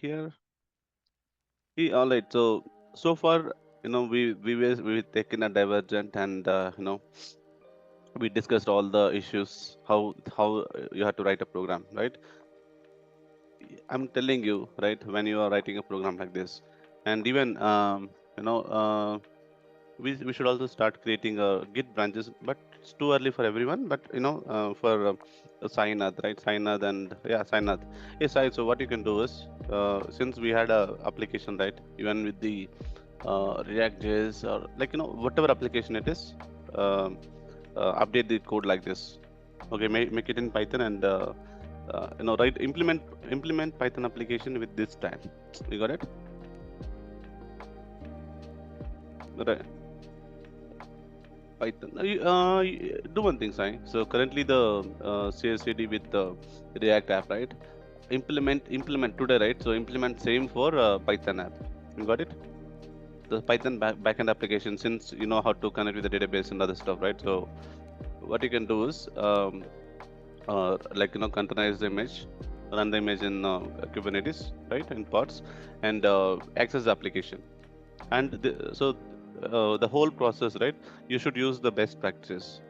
here. All right. So far, we've taken a divergent, and we discussed all the issues, how you have to write a program, right? I'm telling you, right, when you are writing a program like this, and even you know we should also start creating git branches, but it's too early for everyone. But for Sainath, right? Sainath, and yeah, Sainath. Yes, Sai. So what you can do is, since we had a application, right, even with the React.js, or like whatever application it is, um, update the code like this. Okay, make it in Python, and write implement Python application with this style. You got it? Right. Python. Do one thing, Sai. So currently the CSCD with the React app, right? Implement today, right? So implement same for Python app. You got it? The Python backend application, since you know how to connect with the database and other stuff, right? So what you can do is, like containerize the image, run the image in Kubernetes, right, in pods, and access the application. And the whole process, right? You should use the best practices.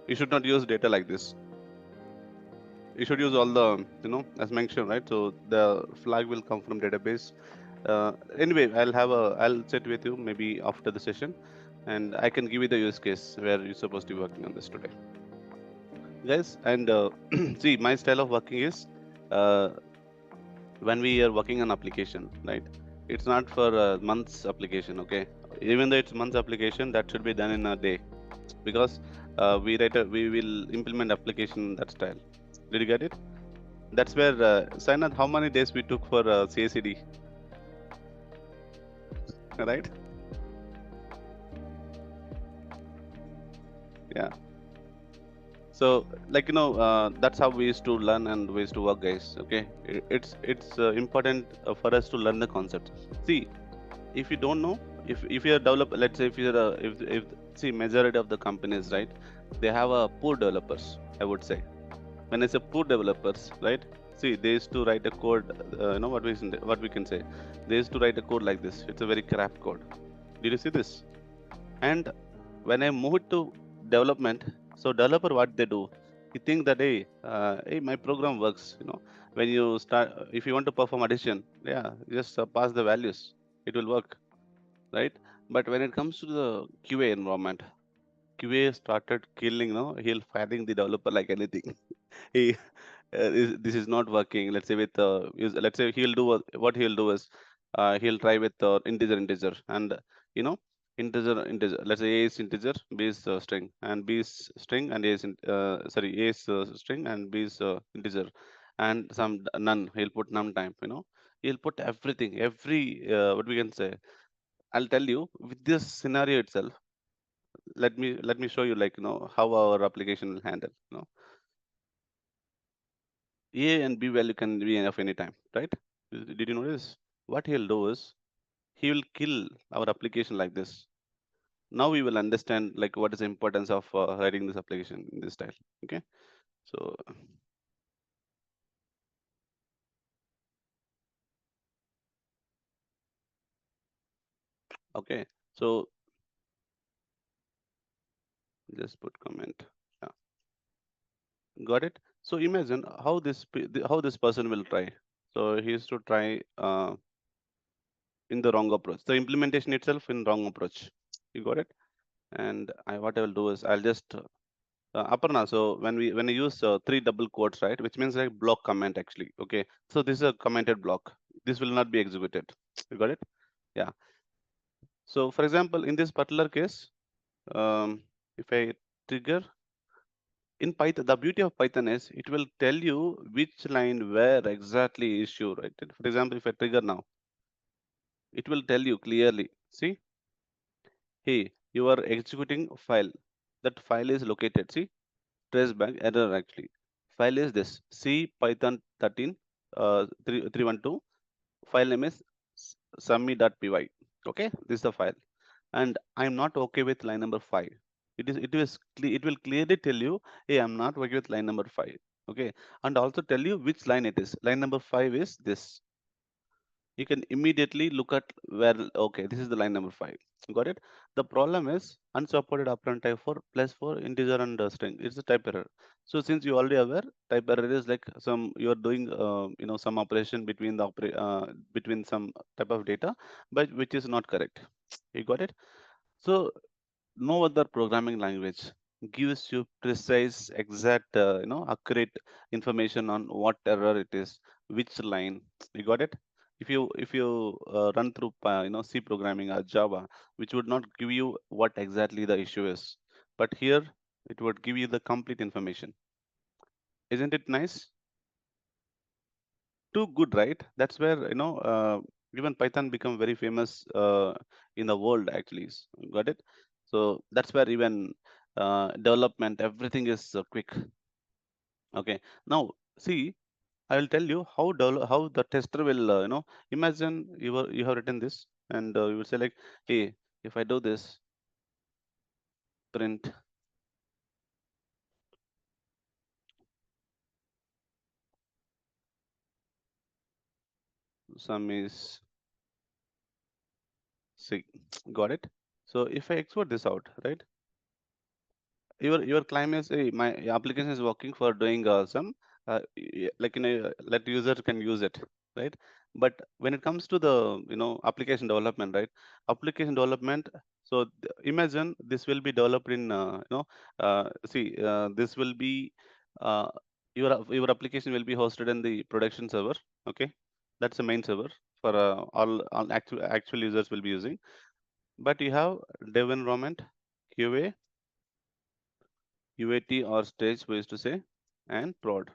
You should not use data like this. You should use all the, as mentioned, right? So the flag will come from database. Anyway, I'll sit with you maybe after the session, and I can give you the use case where you're supposed to be working on this today, guys. And see, my style of working is, uh, when we are working on application, right? It's not for months application, okay? Even though it's months application, that should be done in a day, because we will implement application in that style. Did you get it? That's where, Sainath, how many days we took for CACD, right? Yeah. So, like that's how we used to learn and we used to work, guys. Okay, it's important for us to learn the concepts. See, if you don't know, if you're develop, let's say if you're if see, majority of the companies, right, they have a poor developers, I would say. When I say poor developers, right? See, they used to write a code. What we can say, they used to write a code like this. It's a very crap code. Did you see this? And when I moved to development, so developer, what they do, you think that, hey, my program works. When you start, if you want to perform addition, yeah, just pass the values, it will work, right? But when it comes to the QA environment, QA started killing, he'll firing the developer like anything. he this is not working. Let's say with let's say he'll do what he'll do is, he'll try with integer, and you know integer. Let's say a is integer, b is string, and b is string, and a is sorry, a is string, and b is integer, and some none. He'll put none time. He'll put everything, every what we can say. I'll tell you, with this scenario itself. Let me show you, like how our application will handle. A and B value can be of any time, right? Did you notice? What he'll do is, he will kill our application like this. Now we will understand, like, what is the importance of writing this application in this style. Okay, so okay, so just put comment. Yeah, got it. So imagine how this person will try. So he used to try in the wrong approach. The implementation itself in wrong approach. You got it? And what I will do is, I'll just Aparna, so when we use three double quotes, right, which means like block comment actually. Okay, so this is a commented block. This will not be executed. You got it? Yeah. So for example, in this particular case, if I trigger in Python, the beauty of Python is it will tell you which line where exactly issue, right? For example, if I trigger now, it will tell you clearly. See, hey, you are executing a file. That file is located. See, traceback error actually. File is this C Python 13 312. File name is summy.py. Okay, this is the file, and I'm not okay with line number 5. It will clearly tell you, hey, I'm not okay with line number 5. Okay, and also tell you which line it is. Line number 5 is this. you can immediately look at where, okay, this is the line number 5. Got it? The problem is unsupported operand type 4 plus 4 integer and string. It's a type error. So since you already aware, type error is like some you are doing some operation between between some type of data, but which is not correct. You got it? So no other programming language gives you precise, exact, accurate information on what error it is, which line. You got it? If you run through C programming or Java, which would not give you what exactly the issue is, but here it would give you the complete information. Isn't it nice? Too good, right? That's where even Python become very famous in the world actually. Got it? So that's where even development, everything is quick. Okay, now see, I'll tell you how the tester will imagine you have written this, and you will say like, hey, if I do this print sum is sig. Got it? So if I export this out, right, your claim is, hey, my application is working for doing some let user can use it, right? But when it comes to the application development, right, application development, so imagine this will be developed in see this will be uh, your application will be hosted in the production server. Okay, that's the main server for all actual users will be using. But you have dev environment, QA, UAT or stage we used to say, and prod.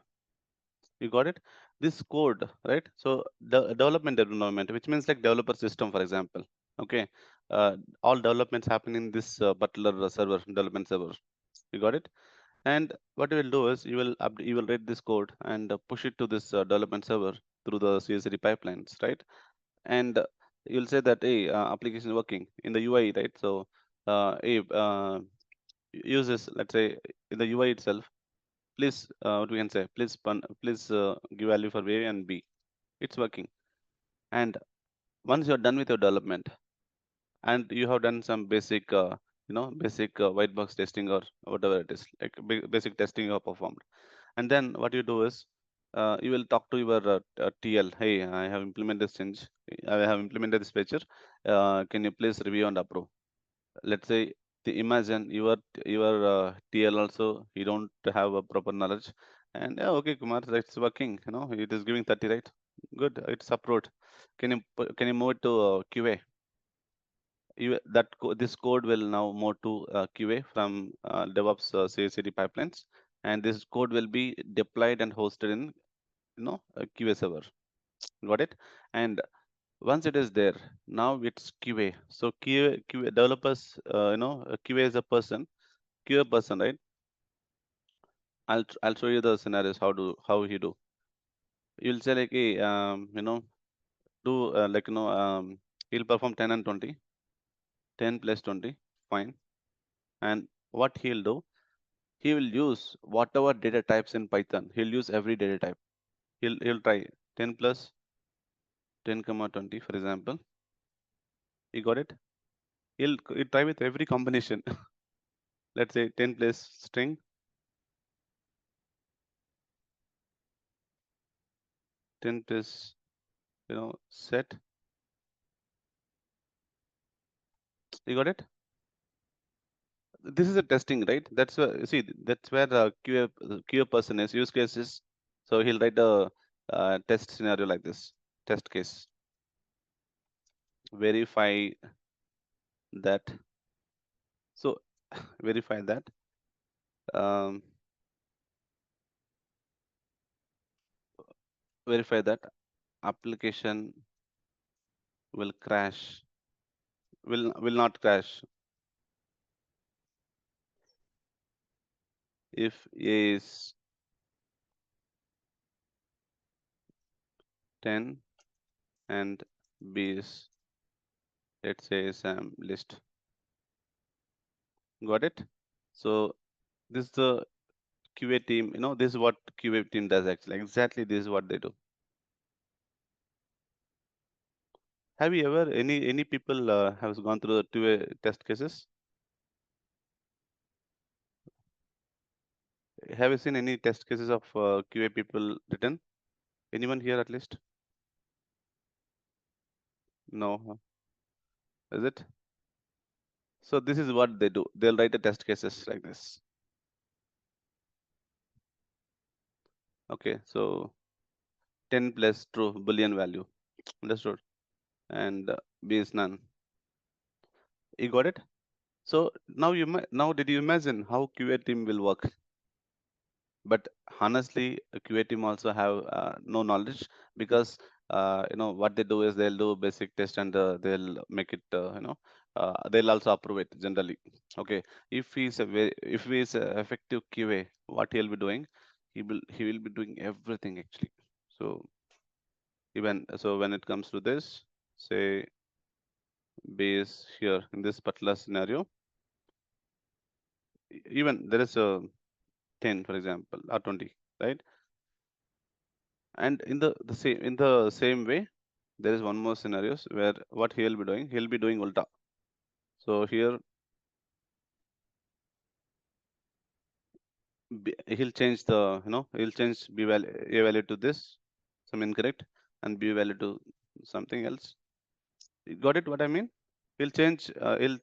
You got it? This code, right? So the development environment, which means like developer system, for example. Okay, all developments happen in this particular server, development server. You got it? And what you will do is you will write this code and push it to this development server through the CI/CD pipelines, right? And you'll say that, hey, application is working in the UI, right? So hey, use this, let's say, in the UI itself, please what we can say, please give value for a and b. It's working. And once you're done with your development and you have done some basic basic white box testing or whatever it is, like basic testing you have performed, and then what you do is you will talk to your TL. Hey, I have implemented this change, I have implemented this feature, can you please review and approve? Let's say, imagine your TL also, he don't have a proper knowledge, and yeah, okay, Kumar, it's working, it is giving 30, right? Good, it's approved. Can you move it to QA? This code will now move to QA from DevOps CI/CD pipelines, and this code will be deployed and hosted in a QA server. Got it? And once it is there, now it's QA. So QA developers, QA is a person, QA person, right? I'll show you the scenarios how he do. You'll say like, hey, do he'll perform 10 and 20, 10 plus 20, fine. And what he'll do, he will use whatever data types in Python. He'll use every data type. He'll try 10 plus 10 comma 20, for example. You got it? He'll try with every combination. Let's say 10 plus string, 10 plus set. You got it? This is a testing, right? That's where, see, that's where the QA person is use cases. So he'll write a test scenario like this, test case, verify that. So verify that. Um, Verify that application will crash, will not crash if A is 10 and B is, let's say, Sam list. Got it? So this is the QA team. This is what QA team does actually. Exactly, this is what they do. Have you ever any people has gone through the two-way test cases? Have you seen any test cases of QA people written? Anyone here at least? No, huh? Is it? So this is what they do. They'll write a test cases like this. Okay, so 10 plus true Boolean value. Understood? And B is none. You got it? So now now did you imagine how QA team will work? But honestly, a QA team also have no knowledge because what they do is they'll do basic test and they'll make it they'll also approve it generally. Okay, if he is a effective QA, what he'll be doing? He will be doing everything actually. So even so, when it comes to this, say base here in this particular scenario, even there is a 10 for example or 20, right? And in the same way, there is one more scenarios where what he'll be doing ulta. So here he'll change he'll change a value to this, some incorrect, and b value to something else. You got it what I mean? He'll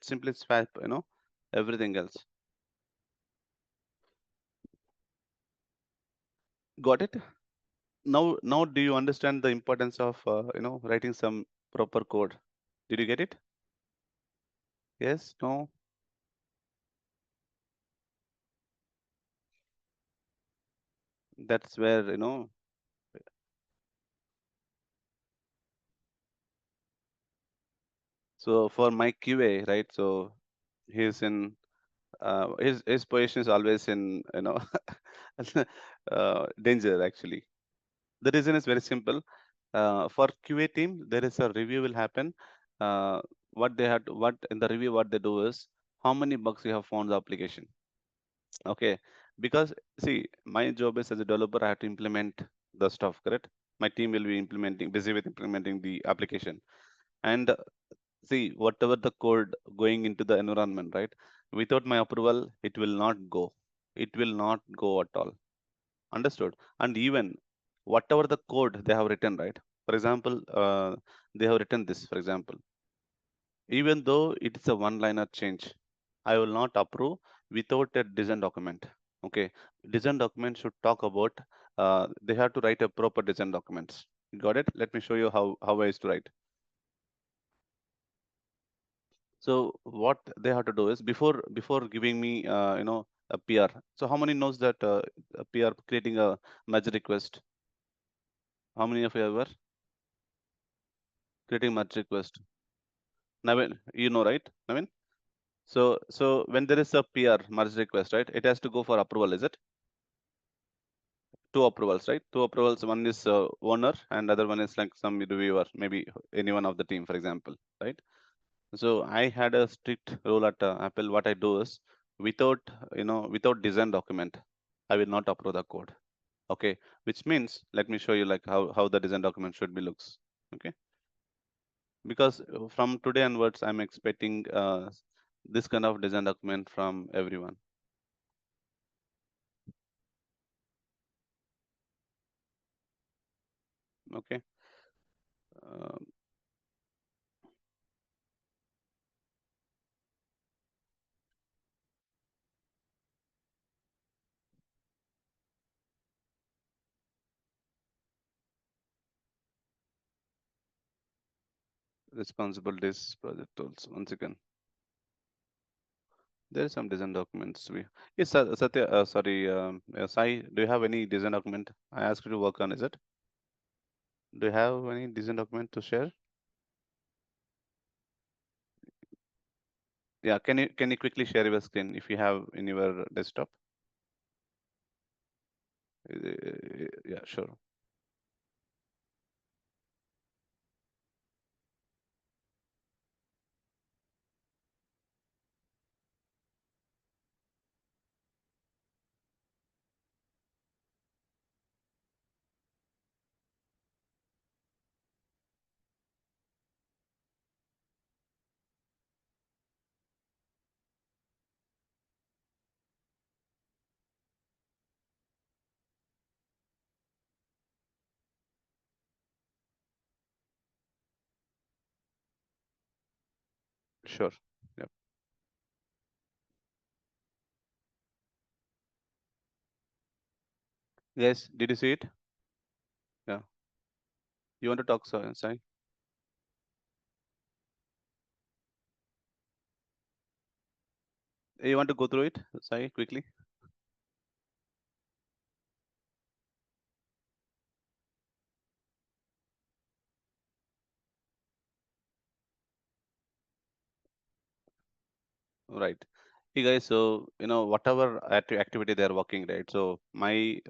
simply swap everything else. Got it? Now do you understand the importance of writing some proper code? Did you get it? Yes, no? That's where so for my QA, right? So he's in his position is always in danger actually. The reason is very simple. For QA team, there is a review will happen. What they have to, what in the review what they do is how many bugs you have found the application. Okay, because see, my job is as a developer, I have to implement the stuff, correct? My team will be busy with implementing the application. And see, whatever the code going into the environment, right? Without my approval, it will not go. It will not go at all. Understood? And even whatever the code they have written, right? For example, they have written this, for example, even though it is a one-liner change, I will not approve without a design document. Okay, design document should talk about. They have to write a proper design documents. Got it? Let me show you how I used to write. So what they have to do is before giving me a PR. So how many knows that a PR creating a merge request? How many of you ever creating merge request? Navin, you know, right? Navin? So when there is a PR merge request, right? It has to go for approval, is it? Two approvals, right? Two approvals. One is owner, and other one is like some reviewer, maybe anyone of the team, for example, right? So I had a strict rule at Apple. What I do is without design document, I will not approve the code. Okay, which means let me show you like how the design document should be looks. Okay, because from today onwards, I'm expecting this kind of design document from everyone. Okay, um, responsibilities, project tools. Once again, there is some design documents. Yes, Satya. Sorry, Sai. Do you have any design document? I asked you to work on. Is it? Do you have any design document to share? Yeah. Can you quickly share your screen if you have in your desktop? Yeah, sure. Sure. Yep. Yes, did you see it? Yeah. You want to talk, Sai? You want to go through it, Sai, quickly? Right. Hey guys, so whatever activity they are working, right? So my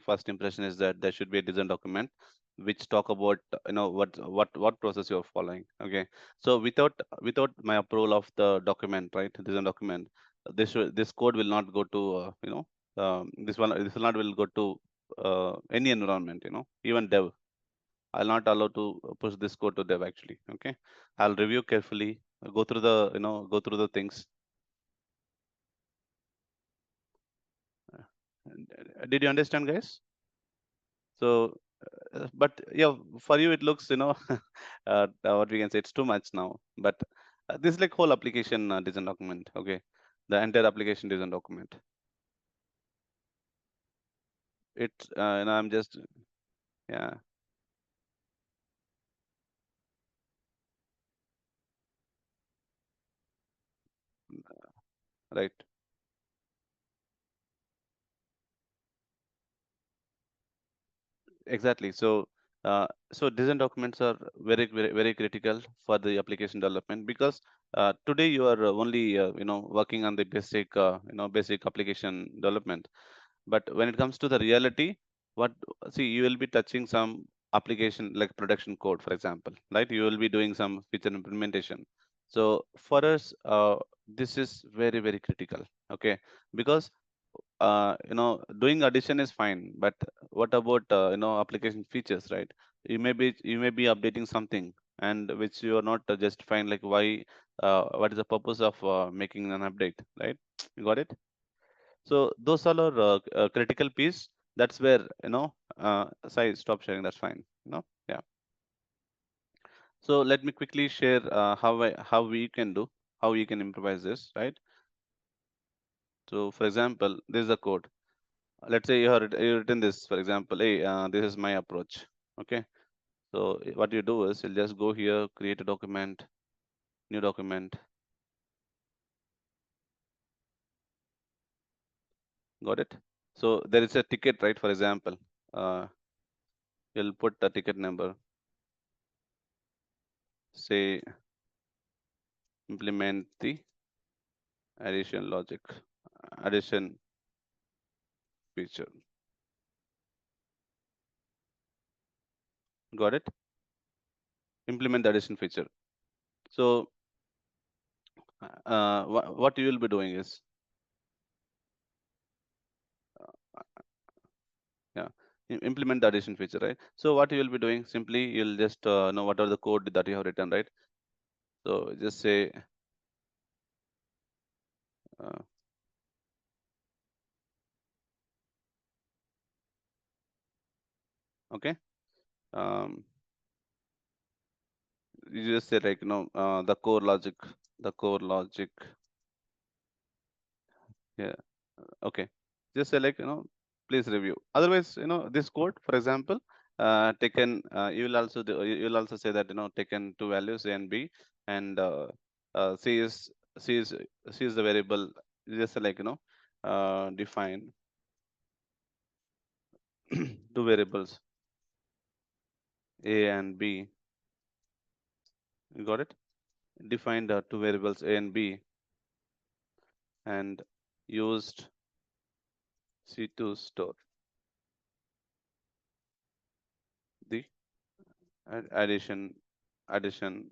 first impression is that there should be a design document which talk about what process you're following. Okay. So without my approval of the document, right? Design document, this code will not go to this will not will go to any environment, even dev. I'll not allow to push this code to dev actually. Okay. I'll review carefully, go through the things. Did you understand, guys? So, but yeah, for you it looks, what we can say, it's too much now. But this is like whole application design document. Okay, the entire application design document. It's I'm just yeah, right. Exactly. So design documents are very critical for the application development because today you are only working on the basic application development. But when it comes to the reality, what see you will be touching some application like production code, for example, right? You will be doing some feature implementation. So for us, this is very critical. Okay, because doing addition is fine, but what about application features, right? You may be updating something and which you are not justifying, like why what is the purpose of making an update, right? You got it? So those are our critical piece. That's where Sai, stop sharing, that's fine. Yeah. So let me quickly share how we can do, how we can improvise this, right? So for example, this is a code. Let's say you written this, for example, hey, this is my approach. Okay. So what you do is you'll just go here, create a document, new document. Got it? So there is a ticket, right? For example, uh, you'll put the ticket number, say implement the addition logic, addition feature. Got it? Implement the addition feature. So what you will be doing is, yeah, implement the addition feature, right? So what you will be doing, simply you'll just know what are the code that you have written, right? So just say, uh, okay, um, you just say like, the core logic, yeah, okay. Just say like, please review. Otherwise, this code, for example, taken, you will also say that, taken two values A and B, and C is, C is, C is the variable. You just say like, define two variables A and B. You got it? Define the two variables A and B and used C to store the addition addition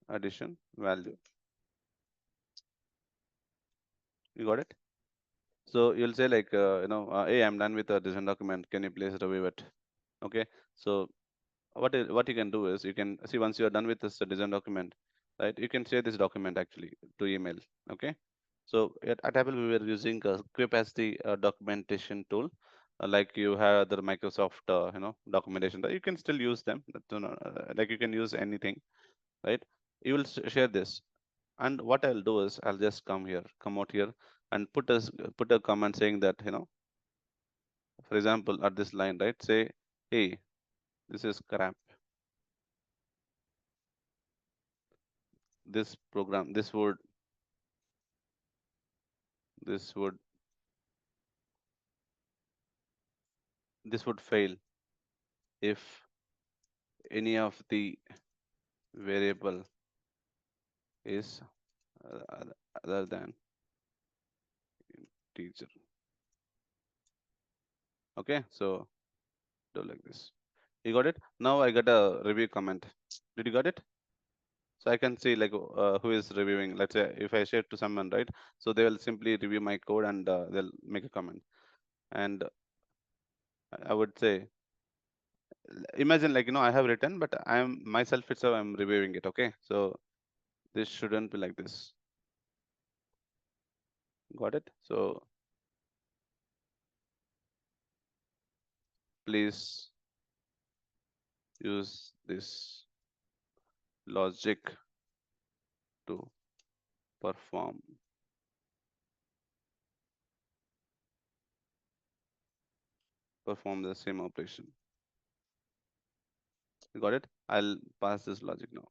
addition value. You got it? So you'll say like, hey, I'm done with the design document. Can you please review it? Okay. So what you can do is, you can see, once you are done with this design document, right? You can share this document actually to email. Okay. So at Apple we were using Quip as the documentation tool. Like you have the Microsoft, documentation. You can still use them. Like you can use anything, right? You will share this, and what I'll do is I'll just come out here, and put a comment saying that, for example, at this line, right? Say, hey, this is crap. This program, this would, this would fail if any of the variable is other than teacher. Okay, so do like this. You got it? Now I got a review comment. Did you got it? So I can see like who is reviewing. Let's say if I share to someone, right? So they will simply review my code, and they'll make a comment. And I would say, imagine like, I have written, but I'm myself itself, I'm reviewing it. Okay, so this shouldn't be like this. Got it? So please use this logic to perform perform the same operation. You got it? I'll pass this logic now.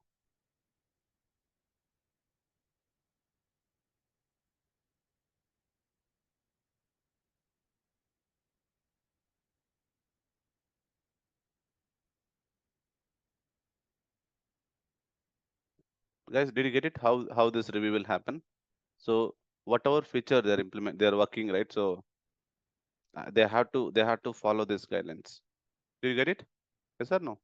Guys, did you get it? How this review will happen? So whatever feature they're working, right? So they have to follow these guidelines. Do you get it? Yes or no?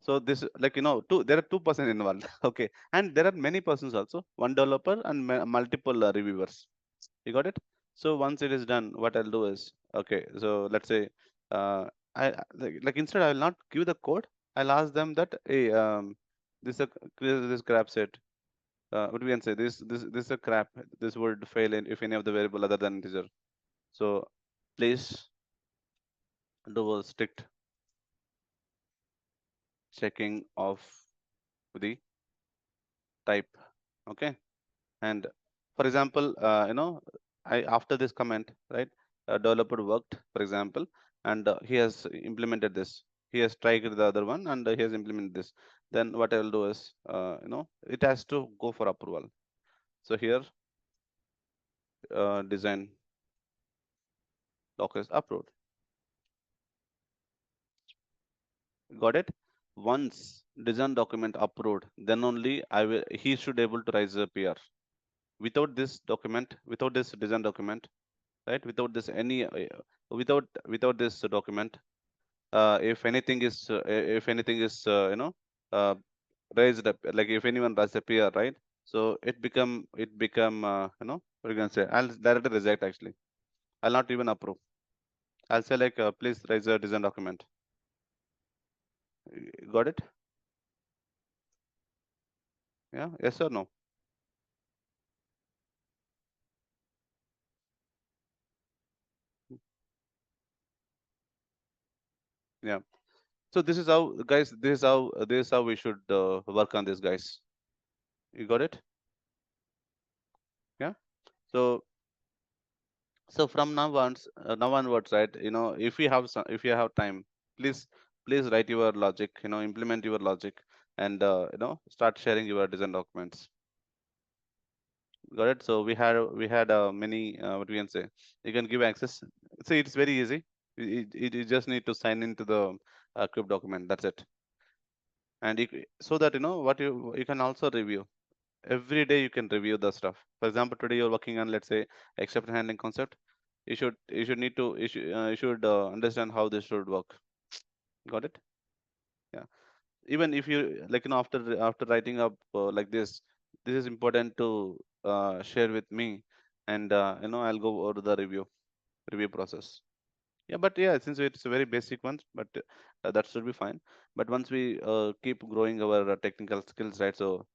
So this, like, two, there are two persons involved. Okay, and there are many persons also, one developer and multiple reviewers. You got it? So once it is done, what I'll do is, okay, so let's say, like instead I will not give the code. I'll ask them that, hey, this grab set. What we can say, this is a crap. This would fail if any of the variable other than integer. So please do a strict checking of the type. Okay, and for example, I after this comment, right, a developer worked, for example, and he has implemented this. He has tried the other one, and he has implemented this. Then what I will do is, it has to go for approval. So here, design doc is approved. Got it? Once design document approved, then only he should able to raise a PR. Without this document, without this design document, right? Without this document, if anything is, uh, raised up, like if anyone does a PR, right? So it become, what you can say? I'll directly reject actually. I'll not even approve. I'll say like, please raise a design document. Got it? Yeah. Yes or no? Yeah. So this is how, guys. This is how we should work on this, guys. You got it? Yeah. So now onwards, right? If you have time, please please write your logic. Implement your logic, and start sharing your design documents. Got it? So we had many, what we can say. You can give access. See, it's very easy. You just need to sign into the crypt document. That's it. And so that what you can also review every day. You can review the stuff. For example, today you're working on, let's say, exception handling concept. You should understand how this should work. Got it? Yeah. Even if you, like, after writing up, like this is important to share with me, and I'll go over the review process. Yeah, but yeah, since it's a very basic one, but that should be fine. But once we keep growing our technical skills, right? So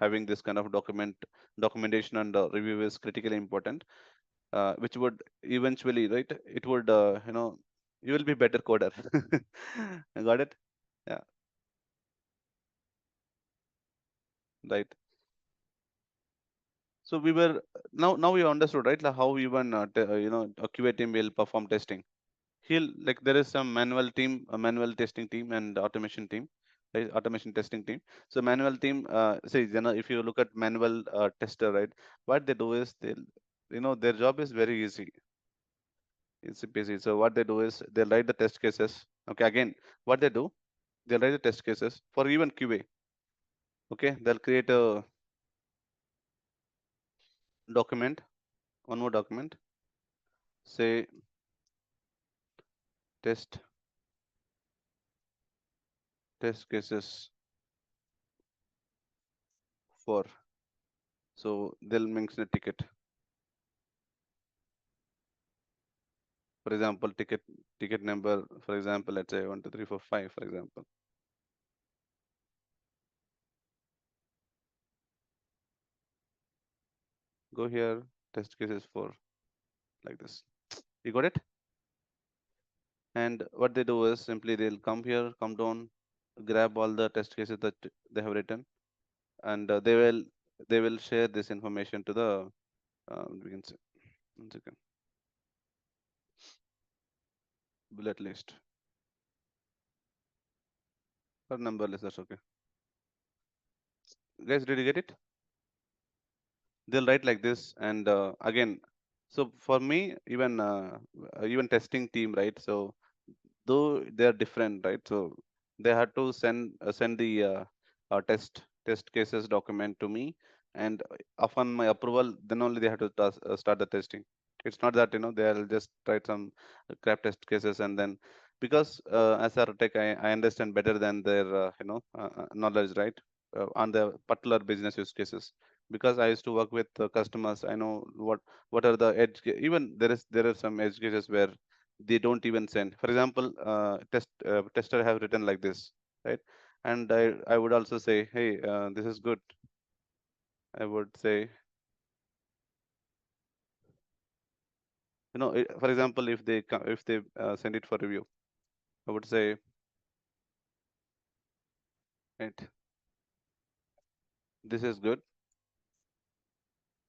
having this kind of documentation and review is critically important, which would eventually, right, it would, you will be better coder. Got it? Yeah. right? So we were now we understood, right, like how even a QA team will perform testing. He'll like there is some manual team, a manual testing team and automation team, right? Automation testing team. So manual team, say if you look at manual tester, right, what they do is they'll their job is very easy. It's busy. So what they do is they'll write the test cases. Okay, again, what they do, they'll write the test cases for even QA. Okay, they'll create a document, one more document, say test test cases for. So they'll mention a ticket. For example, ticket number, for example, let's say 1 2 3 4 5, for example. Go here, test cases for, like this. You got it? And what they do is simply they'll come here, come down, grab all the test cases that they have written, and they will share this information to the we can say, one second, bullet list or number list. That's okay. Guys, did you get it? They'll write like this, and again, so for me, even testing team, right? So though they are different, right? So they had to send the test cases document to me, and upon my approval, then only they have to start the testing. It's not that they'll just write some crap test cases and then, because as a tech, I understand better than their knowledge, right? On the particular business use cases, because I used to work with customers. I know what are the even there are some edge cases where they don't even send. For example, tester have written like this, right? And I would also say, hey, this is good. I would say, for example, if they send it for review, I would say, right, this is good.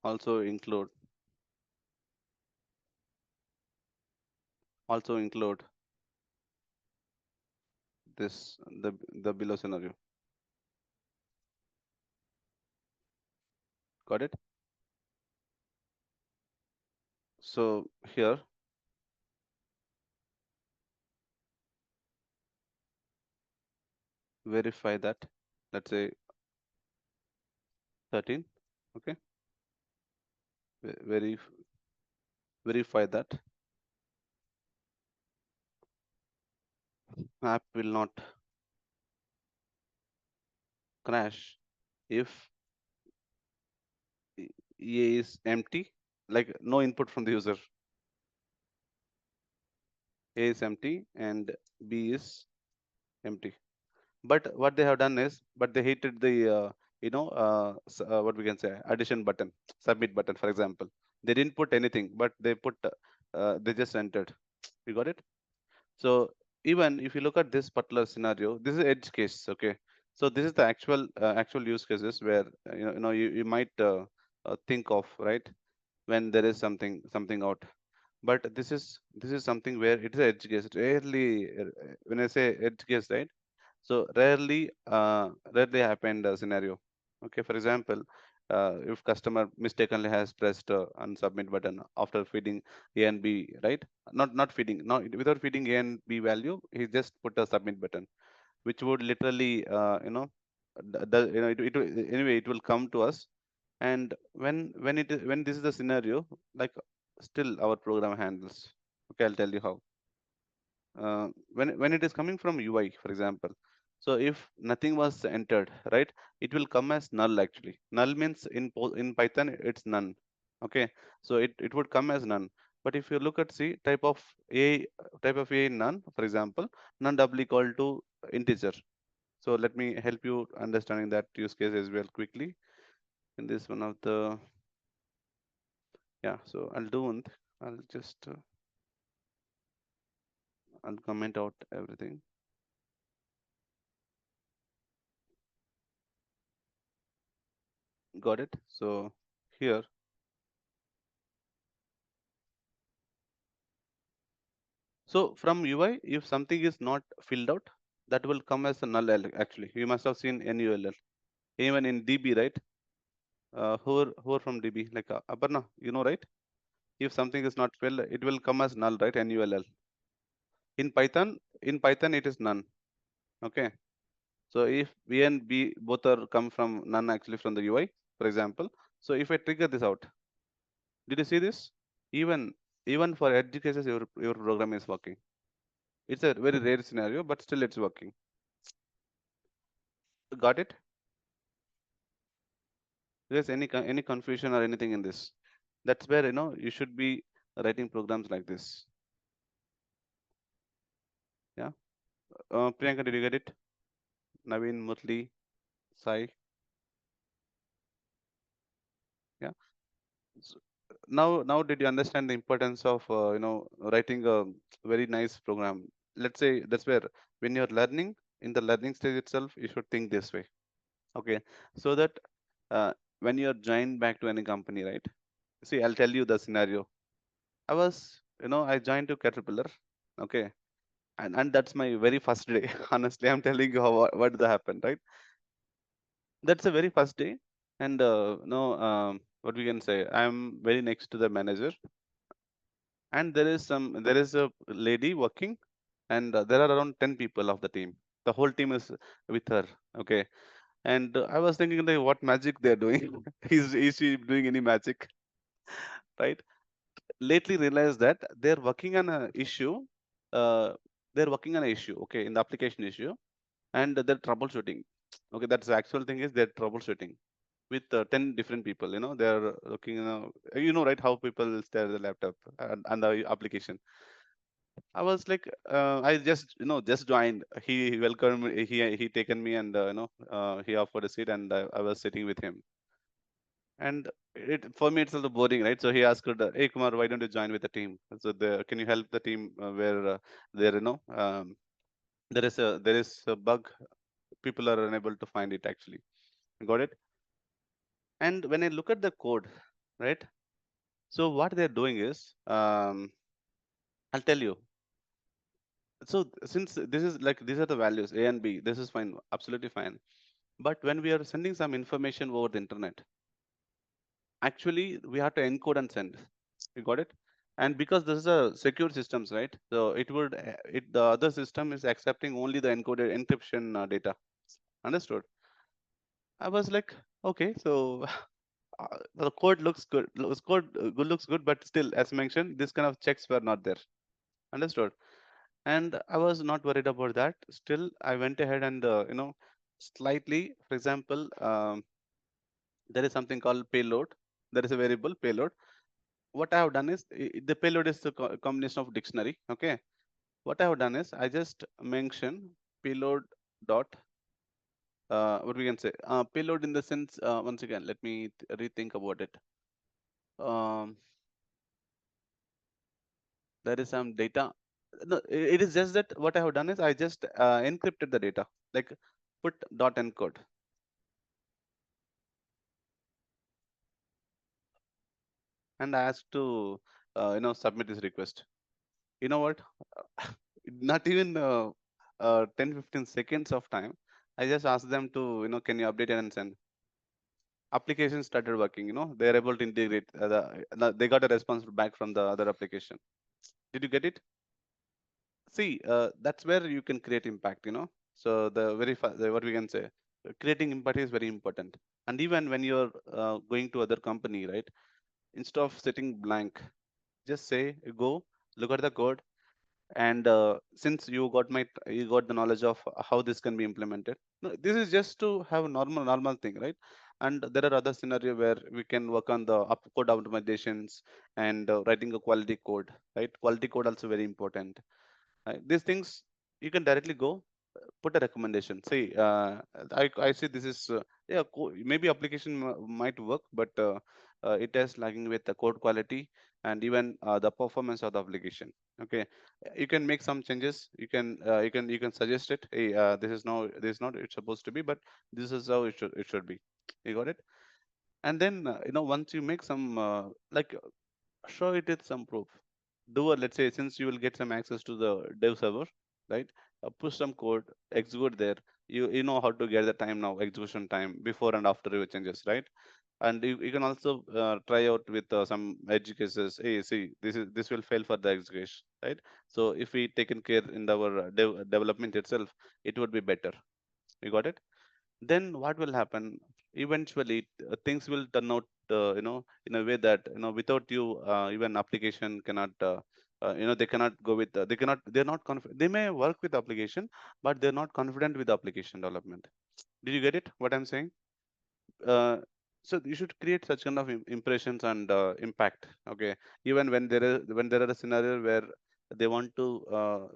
Also include this, the below scenario. Got it? So here, verify that. Let's say 13. Okay, very verify that app will not crash if A is empty, like no input from the user. A is empty and B is empty. But what they have done is, but they hated the what we can say, addition button, submit button, for example. They didn't put anything, but they just entered. You got it? So even if you look at this particular scenario, this is edge case. Okay, so this is the actual use cases where you might think of, right, when there is something out. But this is something where it is edge case. Rarely, when I say edge case, right? So rarely happened scenario. Okay, for example, if customer mistakenly has pressed on submit button after feeding A and B, right? Not feeding, not without feeding A and B value, he just put a submit button, which would literally, anyway, it will come to us. And when this is the scenario, like, still our program handles. Okay, I'll tell you how. When it is coming from UI, for example, so if nothing was entered, right, it will come as null. Actually, null means in Python it's none. Okay, so it would come as none. But if you look at, see, type of a none, for example, none double equal to integer. So let me help you understanding that use case as well quickly in this one of the, yeah. So I'll do one I'll just I'll comment out everything. Got it? So here, so from UI, if something is not filled out, that will come as a null actually. You must have seen NULL. Even in DB, right? Who are from DB? Like Aparna, you know, right? If something is not filled, it will come as null, right? NULL. In Python, it is none. Okay. So if B and B both are come from none actually from the UI, for example. So if I trigger this out, did you see this? Even even for edge cases, your program is working. It's a very rare scenario, but still it's working. Got it? There's any confusion or anything in this? That's where you should be writing programs like this. Yeah. Priyanka, did you get it? Naveen, Murli, Sai. Yeah. So now did you understand the importance of writing a very nice program? Let's say that's where when you're learning in the learning stage itself, you should think this way. Okay. So that uh, when you're joined back to any company, right? See, I'll tell you the scenario. I joined to Caterpillar. Okay. And that's my very first day. Honestly, I'm telling you what happened, right? That's the very first day. And no, what we can say, I'm very next to the manager, and there is a lady working, and there are around 10 people of the team. The whole team is with her. Okay. And I was thinking like, what magic they're doing. Is she doing any magic? Right. Lately realized that they're working on a issue. uh, they're working on an issue, okay, in the application issue, and they're troubleshooting. Okay, that's the actual thing is they're troubleshooting with 10 different people. They're looking, right, how people stare at the laptop and the application. I was like, I just joined. He welcomed me. He taken me, and he offered a seat, and I was sitting with him. And it for me it's a little boring, right? So he asked, "Hey Kumar, why don't you join with the team? So can you help the team where there there is a bug. People are unable to find it actually. Got it? And when I look at the code, right? So what they're doing is, I'll tell you. So since this is like these are the values A and B, this is fine, absolutely fine. But when we are sending some information over the internet, actually we have to encode and send. You got it? And because this is a secure systems, right? So the other system is accepting only the encoded encryption data. Understood? I was like, okay, so the code looks good. Looks good, but still, as mentioned, this kind of checks were not there. Understood? And I was not worried about that. Still, I went ahead and slightly, for example, there is something called payload. There is a variable payload. What I have done is the payload is the combination of dictionary. Okay. What I have done is I just mention payload dot what we can say payload in the sense, once again let me rethink about it. Um, there is some data. No, it is just that what I have done is I just encrypted the data, like put dot encode, and I asked to submit this request. You know what? Not even 10-15 seconds of time. I just asked them to, can you update it and send. Application started working. They're able to integrate. They got a response back from the other application. Did you get it? See, that's where you can create impact. So what we can say, creating impact is very important. And even when you're going to other company, right? Instead of sitting blank, just say go look at the code, and since you got the knowledge of how this can be implemented. No, this is just to have a normal thing, right? And there are other scenario where we can work on the code optimizations and writing a quality code, right? Quality code also very important. These things you can directly go put a recommendation. Say, I see this is yeah, maybe application might work, but it is lagging with the code quality and even the performance of the application. Okay, you can make some changes. You can suggest it. Hey, this is not it's supposed to be, but this is how it should be. You got it? And then once you make some show it with some proof. Do a, let's say, since you will get some access to the dev server, right? Push some code, execute there. You know how to get the time now, execution time before and after your changes, right? And you can also try out with some edge cases. Hey, see, this will fail for the execution, right? So if we taken care in our development itself, it would be better. You got it? Then what will happen eventually? Things will turn out in a way that without you, even application cannot they cannot go with they're not confident. They may work with application, but they're not confident with application development. Did you get it what I'm saying? uh, so you should create such kind of impressions and impact. Okay, even when there are a scenario where they want to,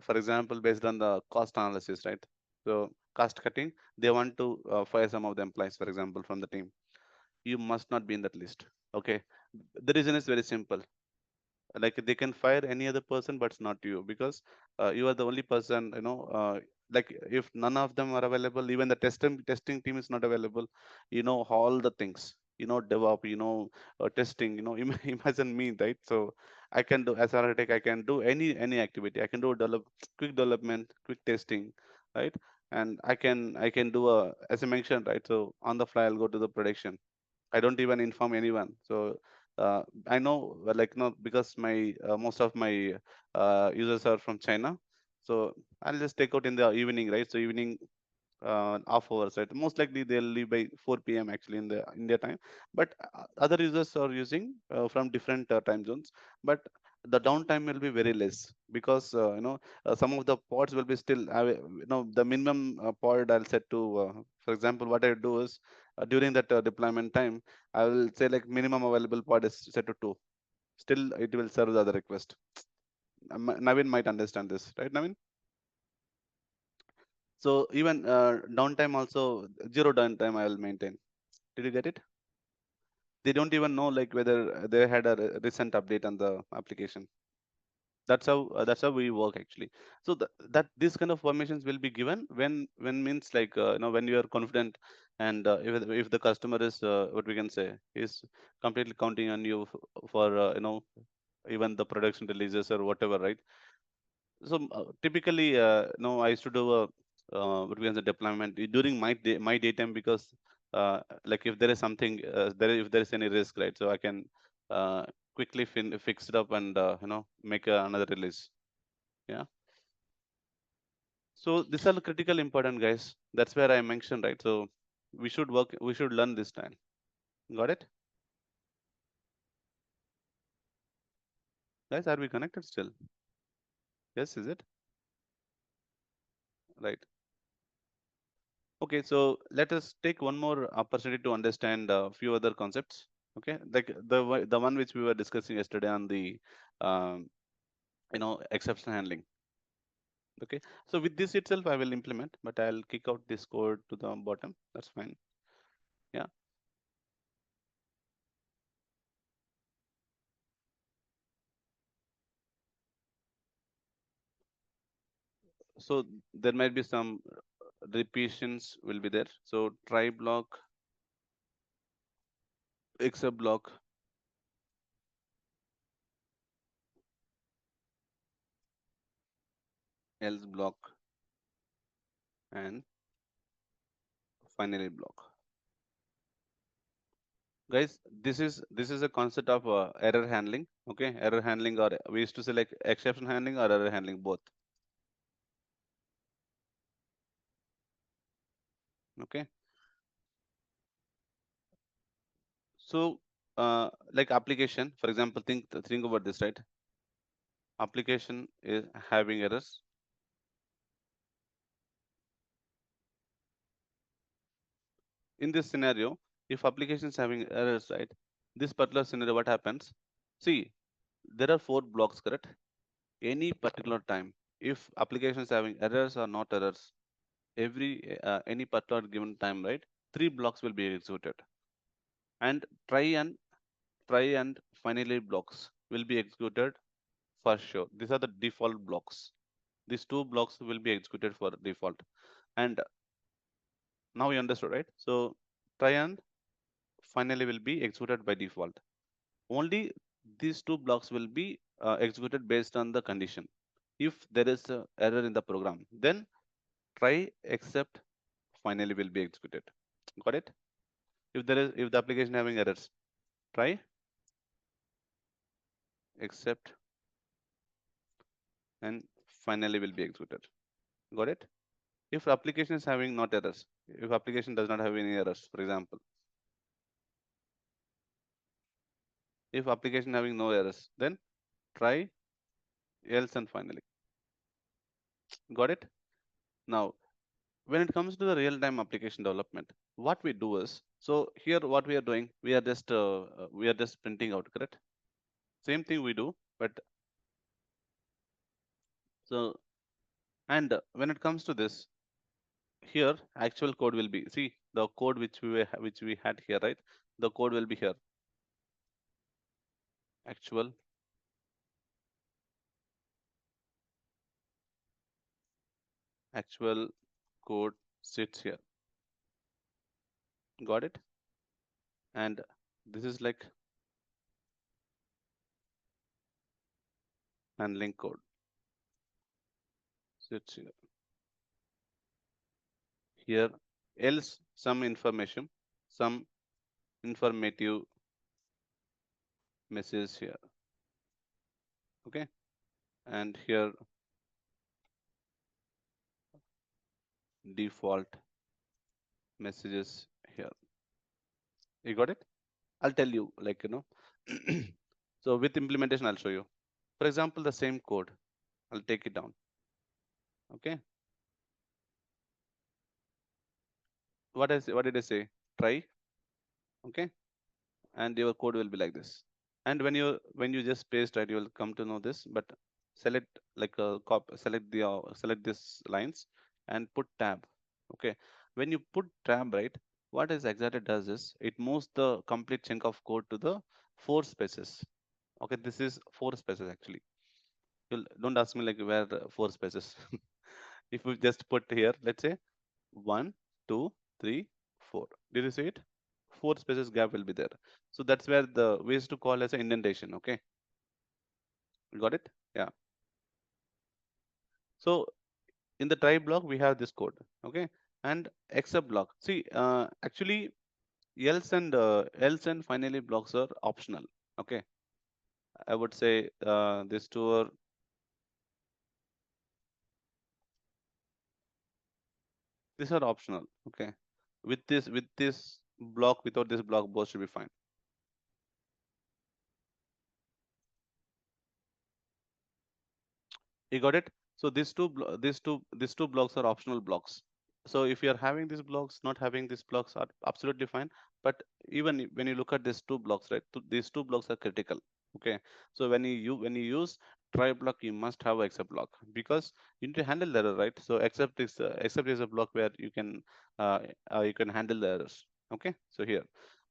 for example, based on the cost analysis, right? So cost cutting, they want to fire some of the employees, for example, from the team. You must not be in that list. Okay, the reason is very simple. Like they can fire any other person but not you, because you are the only person, like if none of them are available, even the testing team is not available, all the things, DevOps, testing, imagine me, right? So I can do, as architect, I can do any activity. I can do quick development, quick testing, right? And I can do a, as I mentioned, right? So on the fly I'll go to the production. I don't even inform anyone. So I know, like, because my most of my users are from China, so I'll just take out in the evening, right? So evening off hours, right? Most likely they'll leave by 4 p.m. actually in the India time, but other users are using from different time zones, but the downtime will be very less, because some of the pods will be still the minimum pod I'll set to, for example, what I do is during that deployment time, I will say like minimum available pod is set to 2. Still it will serve the other request. Navin might understand this, right, Navin? So even downtime also, zero downtime I will maintain. Did you get it? They don't even know like whether they had a recent update on the application. That's how we work actually. So that these kind of permissions will be given when means like when you are confident, and if the customer is, what we can say, is completely counting on you for even the production releases or whatever, right? So typically, I used to do a what we can say deployment during my daytime, because like if there is something, if there is any risk, right? So I can quickly fix it up and make another release. Yeah. So these are the critical important, guys. That's where I mentioned, right? So we should learn this time. Got it, guys? Are we connected still? Yes, is it right? Okay, so let us take one more opportunity to understand a few other concepts. Okay, like the one which we were discussing yesterday on the um, exception handling. Okay, so with this itself, I will implement, but I'll kick out this code to the bottom. That's fine. Yeah. So there might be some repetitions will be there. So try block, except block, else block, and finally block. Guys, this is a concept of error handling. Okay, error handling, or we used to say like exception handling or error handling, both. Okay, so like application, for example, think about this, right? Application is having errors. In this scenario, if application is having errors, right? This particular scenario, what happens? See, there are four blocks, correct? Any particular time, if application is having errors or not errors, every any particular given time, right? Three blocks will be executed, and try and finally blocks will be executed for sure. These are the default blocks. These two blocks will be executed for default. And now you understood, right? So try and finally will be executed by default. Only these two blocks will be executed based on the condition. If there is a error in the program, then try except finally will be executed. Got it? If the application having errors, try except and finally will be executed. Got it? If application is having not errors, if application does not have any errors, for example, if application having no errors, then try else and finally. Got it? Now, when it comes to the real-time application development, what we do is, so here what we are doing, we are just printing out, correct? Same thing we do, but so and when it comes to this, here actual code will be, see the code which we had here, right? The code will be here. Actual actual code sits here. Got it? And this is like handling code sits here. Here else some information, some informative message here. Okay, and here default messages here. You got it? I'll tell you, like, so with implementation I'll show you. For example, the same code, I'll take it down. Okay, what did I say? Try. Okay, and your code will be like this. And when you just paste, right, you will come to know this. But select like a select this lines and put tab. Okay, when you put tab, right, what is exactly does is it moves the complete chunk of code to the four spaces. Okay, this is four spaces actually. You'll don't ask me like where four spaces. If we just put here, let's say 1, 2, 3, 4. Did you see it? Four spaces gap will be there. So that's where the we used to call as an indentation. Okay, you got it? Yeah. So in the try block we have this code. Okay, and except block. See, actually else and finally blocks are optional. Okay, I would say these are optional. Okay, with this block, without this block, both should be fine. You got it? So these two blocks are optional blocks. So if you're having these blocks, not having these blocks are absolutely fine. But even when you look at these two blocks, right, these two blocks are critical. Okay. So when you use try block, you must have except block because you need to handle the error, right? So except is a block where uh, you can handle the errors. Okay. So here.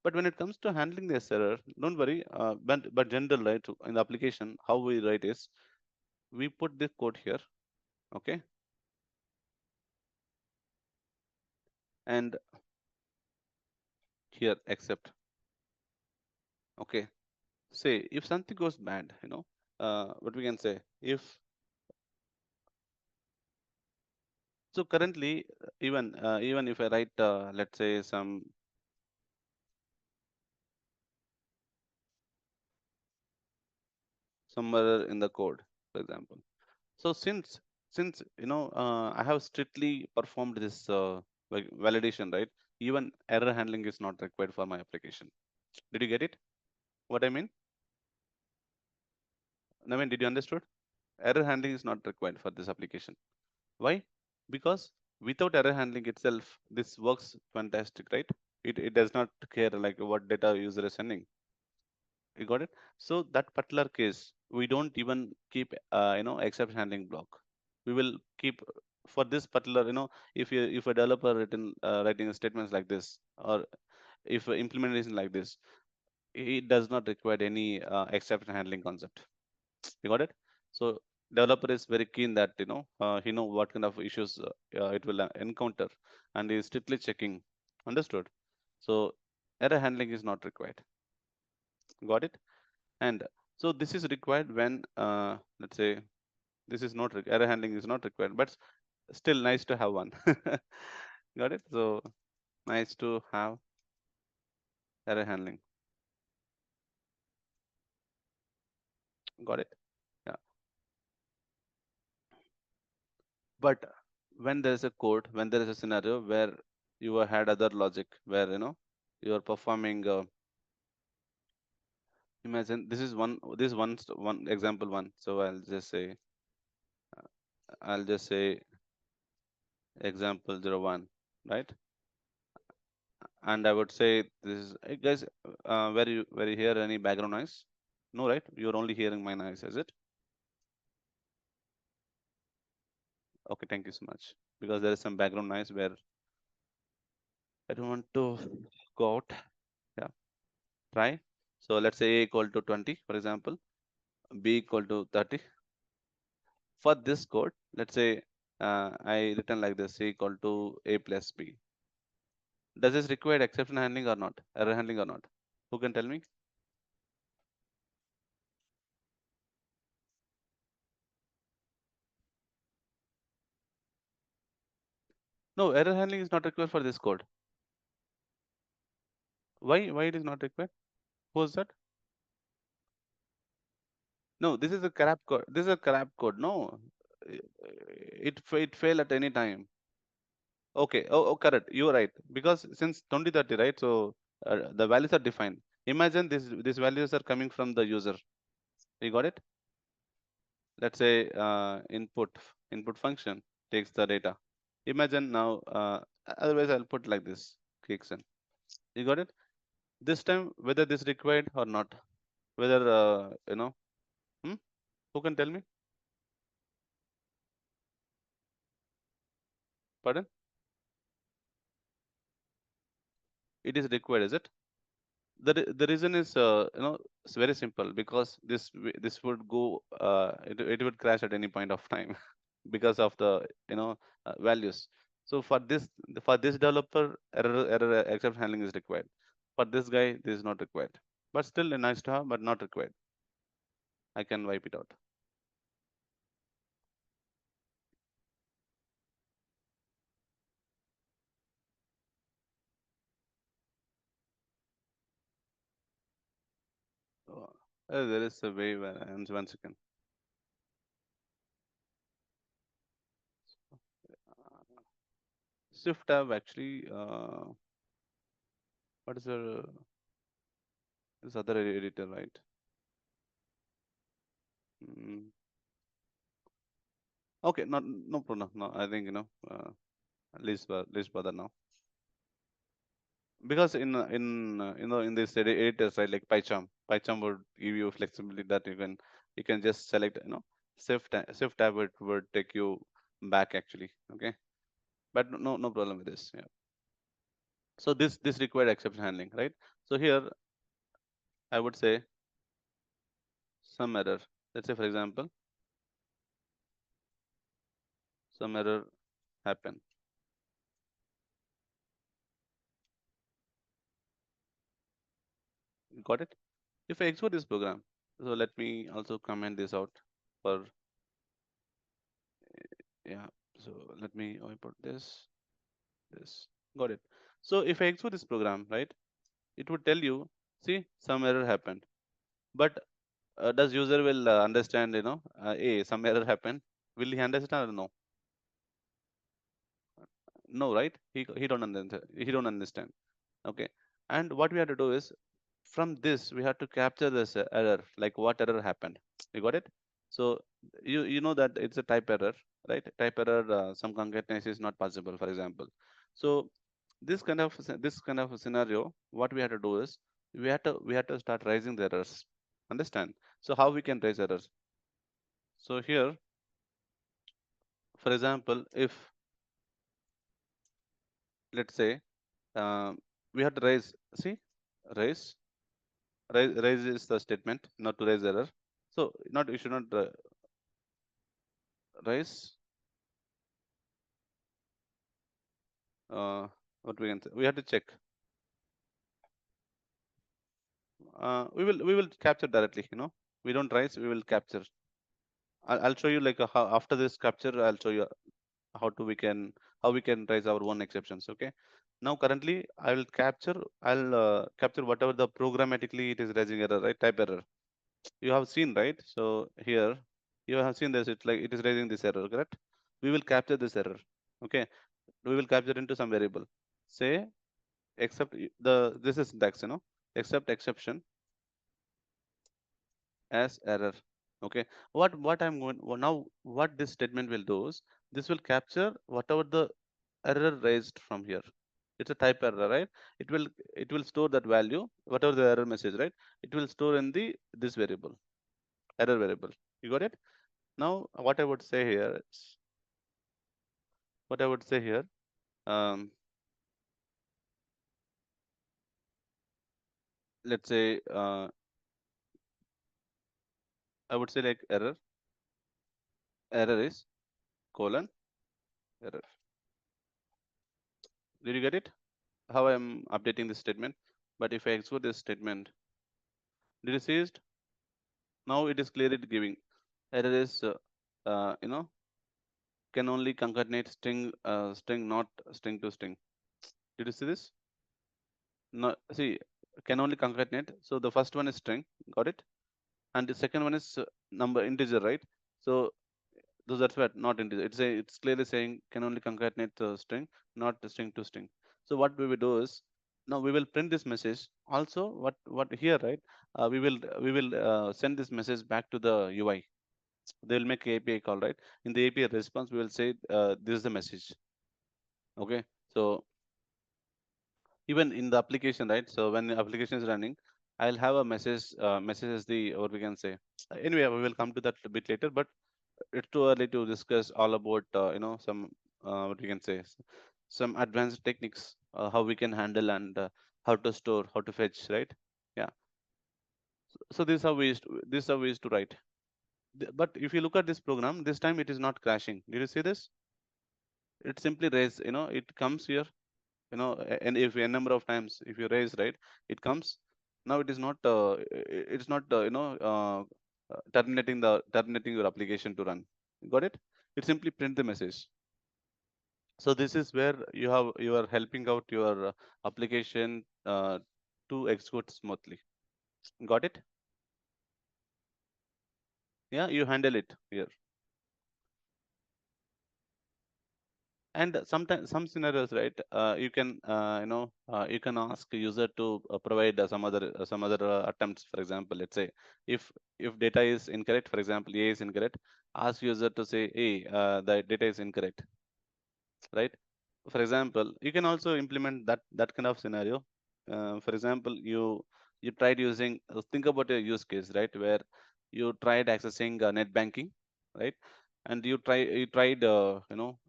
But when it comes to handling this error, don't worry. But general, right, in the application, how we write is we put this code here. Okay, and here except. Okay, say if something goes bad, what we can say, if so currently, even if I write, let's say, some error in the code, for example. So since I have strictly performed this like validation, right? Even error handling is not required for my application. Did you get it? What I mean? I mean, did you understood? Error handling is not required for this application. Why? Because without error handling itself, this works fantastic, right? It does not care like what data user is sending. You got it? So that particular case, we don't even keep exception handling block. We will keep for this particular, if a developer writing statements like this, or if implementation like this, it does not require any exception handling concept. You got it? So developer is very keen that he know what kind of issues it will encounter, and is strictly checking. Understood? So Error handling is not required. Got it? And so this is required when, let's say, this is not error handling is not required, but still nice to have one. Got it? So nice to have error handling. Got it? Yeah. But when there is a code, when there is a scenario where you had other logic, where you are performing. Imagine this is one example one. So I'll just say example 01, right? And I would say this is, hey guys, where you hear any background noise? No, right? You're only hearing my noise, is it? Okay, thank you so much. Because there is some background noise where I don't want to go out. Yeah, try. So let's say A equal to 20, for example, B equal to 30. For this code, let's say I written like this: C equal to A plus B. Does this require exception handling or not? Error handling or not? Who can tell me? No, error handling is not required for this code. Why? Why it is not required? Who's that? No, this is a crap code. This is a crap code. No, it fail at any time. Okay. Oh, correct. You're right. Because since 2030, right? So the values are defined. Imagine these values are coming from the user. You got it? Let's say input function takes the data. Imagine now. Otherwise, I'll put like this. Kicks in. You got it? This time, whether this required or not, whether hmm? Who can tell me? Pardon? It is required, is it? The reason is it's very simple, because this would go it would crash at any point of time because of the values. So for this developer, error except handling is required. For this guy, this is not required, but still nice to have, but not required. I can wipe it out. uh, there is a way where, and one second. Shift tab actually, what is the this other editor, right? Mm. Okay, not no problem. No, I think least bother now, because in this editors, right, like PyCharm would give you flexibility that you can just select shift tab would take you back actually. Okay, but no problem with this. Yeah. So this required exception handling, right? So here I would say some error. Let's say for example some error happen. Got it? If I export this program, so let me also comment this out for yeah. So let me put this. Got it. So if I execute this program, right, it would tell you, see, some error happened. But does user will understand, some error happened? Will he understand or no? No, right? He don't understand. He don't understand. Okay. And what we have to do is, from this we have to capture this error, like what error happened. You got it? So you know that it's a type error, right? Type error, some concatenation is not possible, for example. So this kind of a scenario, what we have to do is, we have to start raising the errors. Understand? So how we can raise errors? So here, for example, if let's say we have to raise, see, raise raise is the statement, not to raise error. So not you should not raise what we can say. We have to check. we will capture directly. We don't raise, we will capture. I'll show you like how after this capture I'll show you how we can raise our own exceptions. Okay, now currently I'll capture whatever the programmatically it is raising error, right? Type error you have seen, right? So here you have seen this, it's like it is raising this error, correct? We will capture this error. Okay, we will capture into some variable, say except the this is syntax, except exception as error. Okay, what I'm going now, what this statement will do is this will capture whatever the error raised from here. It's a type error, right? It will store that value, whatever the error message, right? It will store in the this variable, error variable. You got it? Now what I would say here is, what I would say here, um, let's say I would say like error is colon error. Did you get it? How I'm updating this statement? But if I execute this statement, did you see it? Now it is clearly giving error is can only concatenate string, not string to string. Did you see this? No, see, can only concatenate. So the first one is string, got it, and the second one is number integer, right? So those that's what not integer. It's clearly saying can only concatenate the string, not the string to string. So what we will do is now we will print this message. Also, what here, right? We will send this message back to the UI. They will make API call, right? In the API response, we will say this is the message. Okay, so even in the application, right? So when the application is running, I'll have a message as the, or we can say, anyway, we will come to that a bit later. But it's too early to discuss all about some what we can say, some advanced techniques, how we can handle and how to store, how to fetch, right? Yeah. So this is how we used to write. But if you look at this program, this time it is not crashing. Did you see this? It simply raise, it comes here, and if a number of times if you raise, right, it comes. Now it is not it's not terminating your application to run. Got it? It simply print the message. So this is where you are helping out your application to execute smoothly. Got it? Yeah, you handle it here. And sometimes some scenarios, right, you can you can ask user to provide some other attempts. For example, let's say if data is incorrect, for example a is incorrect, ask user to say, hey, the data is incorrect, right? For example, you can also implement that kind of scenario. For example, you tried using, think about a use case, right, where you tried accessing net banking, right? And you tried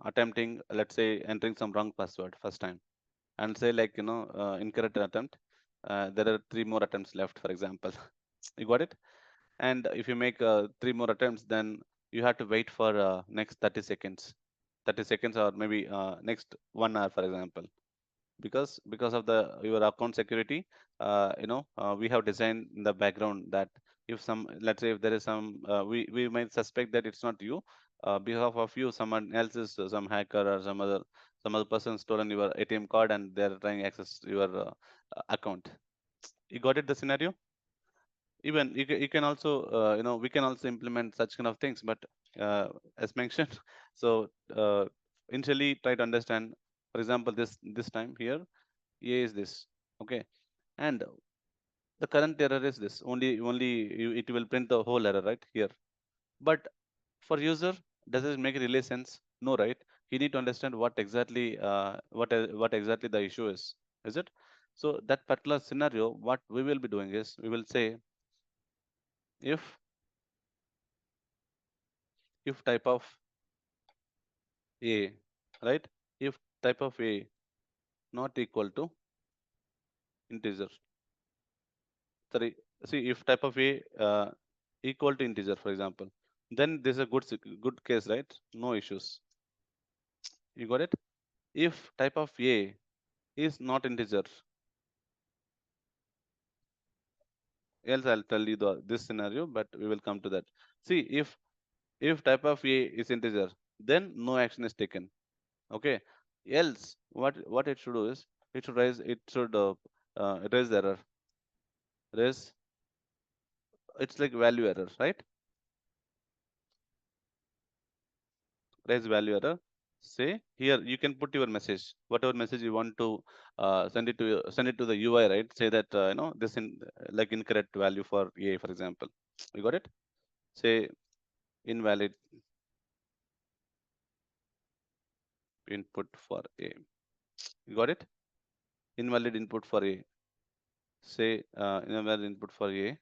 attempting, let's say, entering some wrong password first time, and say like, incorrect attempt, there are three more attempts left, for example. You got it? And if you make three more attempts, then you have to wait for next 30 seconds, 30 seconds, or maybe next 1 hour, for example. Because of the your account security, we have designed in the background that if some, let's say if there is some, we might suspect that it's not you, behalf of you someone else is, some hacker or some other person stolen your ATM card and they're trying to access your account. You got it, the scenario? Even you can also, we can also implement such kind of things. But as mentioned, so uh, initially try to understand. For example, this time here a is this, okay, and the current error is this only it will print the whole error right here. But for user, does it make really sense? No, right? He need to understand what exactly the issue is it? So that particular scenario, what we will be doing is we will say if type of a, right, if type of a not equal to integer, sorry, see, if type of a equal to integer, for example, then this is a good case, right? No issues. You got it? If type of a is not integer, else I'll tell you this scenario, but we will come to that. See, if type of A is integer, then no action is taken. Okay. Else, what it should do is it should raise the error. Raise, it's like value error, right? Raise value error. Say here you can put your message, whatever message you want to send it to the UI, right? Say that this in like incorrect value for A, for example. You got it? Say invalid input for A. You got it? Invalid input for A. Say invalid input for A.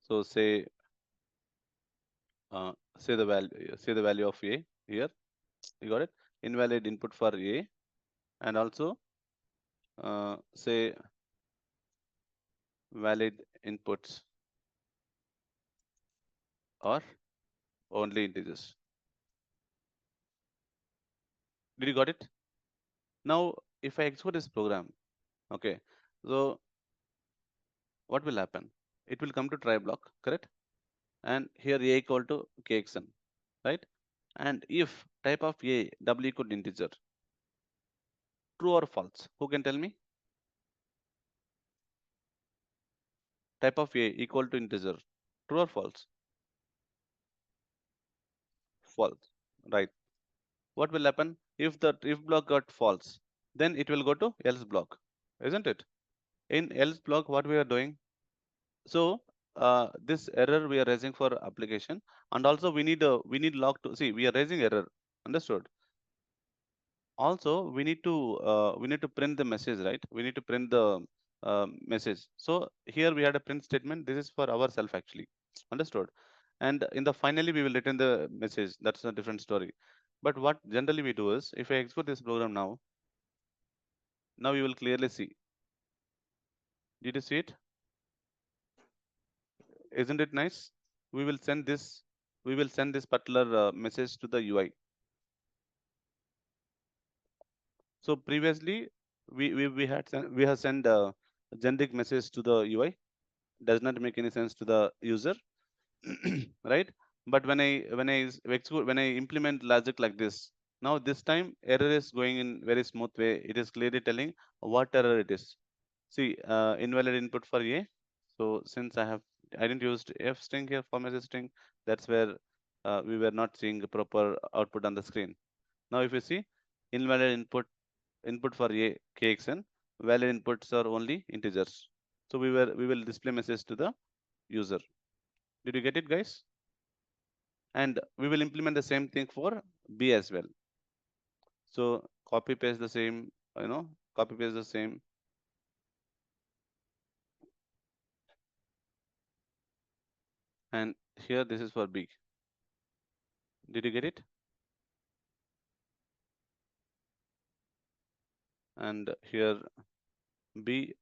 So uh, say the value of A here. You got it? Invalid input for A, and also say valid inputs or only integers. Did you got it? Now, if I execute this program, okay, so what will happen? It will come to try block, correct? And here A equal to kxn, right? And if type of A double equal to integer, true or false? Who can tell me? Type of A equal to integer, true or false? False, right? What will happen if the if block got false? Then it will go to else block, isn't it? In else block, what we are doing? So this error we are raising for application, and also we need log to see we are raising error. Understood? Also we need to print the message, right? We need to print the message. So here we had a print statement. This is for ourself actually. Understood? And in the finally we will return the message. That's a different story. But what generally we do is if I export this program now, now you will clearly see. Did you see it? Isn't it nice? We will send this. We will send this particular message to the UI. So previously, we have sent a generic message to the UI. Does not make any sense to the user, right? But when I implement logic like this, now this time error is going in very smooth way. It is clearly telling what error it is. See, invalid input for A. So since I didn't use F string here for message string, that's where we were not seeing a proper output on the screen. Now if you see invalid input for A kxn, valid inputs are only integers. So we will display message to the user. Did you get it, guys? And we will implement the same thing for B as well. So copy paste the same, copy paste the same, and here this is for B. Did you get it? And here B,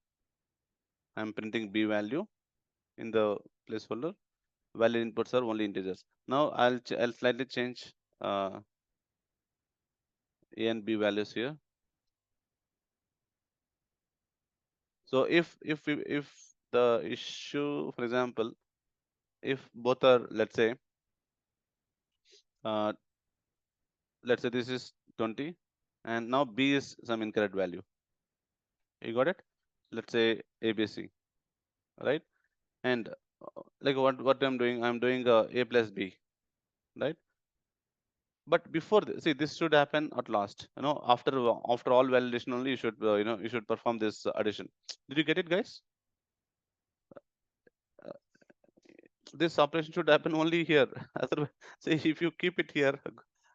I'm printing B value in the placeholder. Valid inputs are only integers. Now I'll slightly change A and B values here. So if the issue, for example, if both are uh, let's say this is 20, and now B is some incorrect value. You got it? Let's say ABC, right? And like what I'm doing, I'm doing A plus B, right? But before this, see, this should happen at last. After all validation only, you should perform this addition. Did you get it, guys? Uh, this operation should happen only here. Otherwise, see, if you keep it here,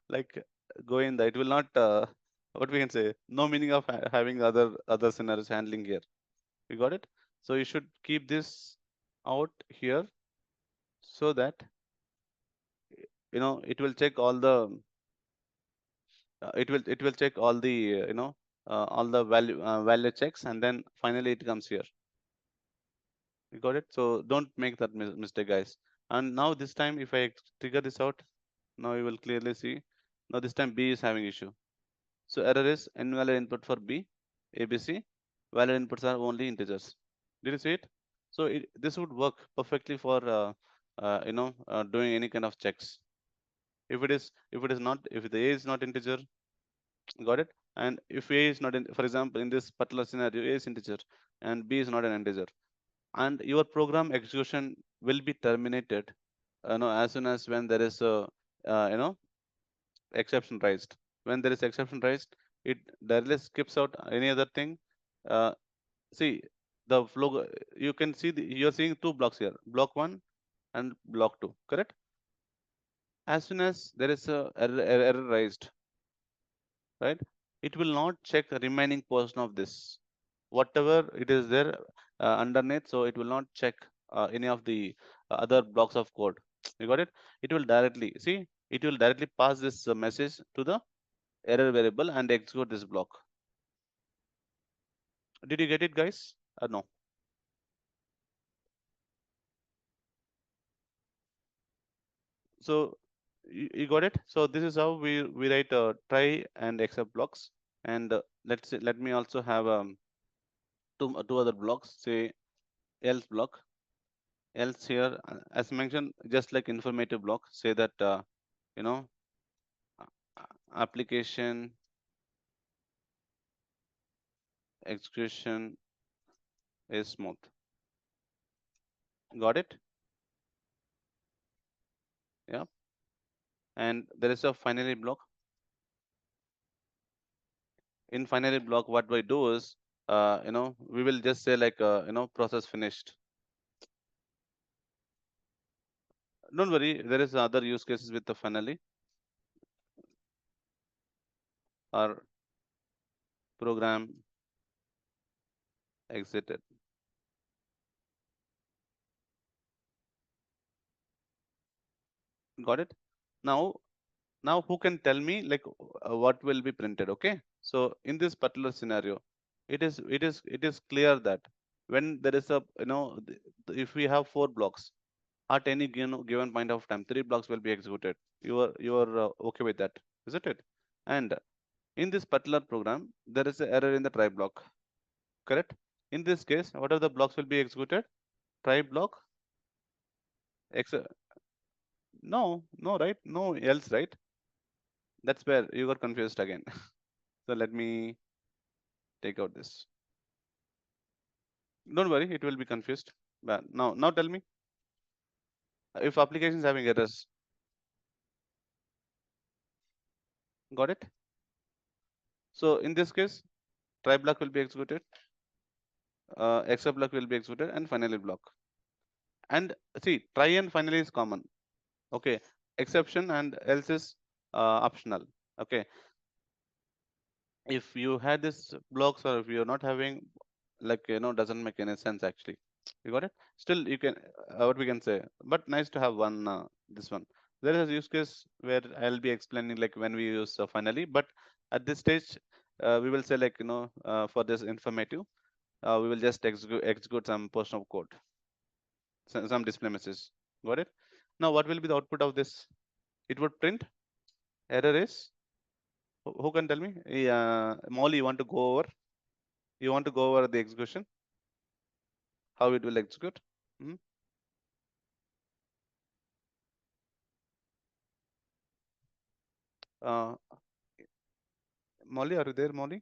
like go in there, it will not. What we can say, no meaning of having other scenarios handling here. You got it? So you should keep this out here so that it will check all the it will check all the all the value checks, and then finally it comes here. You got it? So don't make that mistake, guys. And now this time if I trigger this out, now you will clearly see. Now this time B is having issue. So error is invalid input for B, ABC, valid inputs are only integers. Did you see it? So this would work perfectly for doing any kind of checks. If it is not, if the a is not integer, got it, and if a is not in, for example, in this particular scenario, a is integer and b is not an integer, and your program execution will be terminated, as soon as when there is a uh, you know exception raised. When there is exception raised, it directly skips out any other thing. uh, See, the flow, you can see you're seeing two blocks here, block 1 and block 2, correct? As soon as there is a error raised, right, it will not check the remaining portion of this, whatever it is there underneath. So it will not check any of the other blocks of code. You got it? It will directly see, it will directly pass this message to the error variable and execute this block. Did you get it, guys? No? So you got it. So this is how we write try and except blocks. And let me also have two other blocks. Say else block. Else here, as mentioned, just like informative block. Say that you know uh, application execution is smooth. Got it? Yeah. And there is a finally block. In finally block, what we do is we will just say like process finished. Don't worry, there is other use cases with the finally or program exited. Got it? Now, who can tell me like what will be printed? Okay. So in this particular scenario, it is clear that when there is a if we have four blocks at any given point of time, three blocks will be executed. You are okay with that, isn't it? And in this particular program, there is an error in the try block. Correct? In this case, what are the blocks will be executed? Try block. Ex no, no, right? No else, right? That's where you got confused again. So let me take out this. Don't worry, it will be confused. But now tell me, if application is having errors, got it? So in this case, try block will be executed, except block will be executed, and finally block. And see, try and finally is common. Okay, exception and else is optional. Okay, if you had this blocks or if you're not having, like doesn't make any sense actually. You got it? Still you can, what we can say, but nice to have one this one. There is a use case where I'll be explaining like when we use finally, but at this stage we will say like for this informative, we will just execute some portion of code, some display message. Got it? Now what will be the output of this? It would print error is, who can tell me? Molly, you want to go over, the execution, how it will execute? Mhm. uh, Molly, are you there, Molly?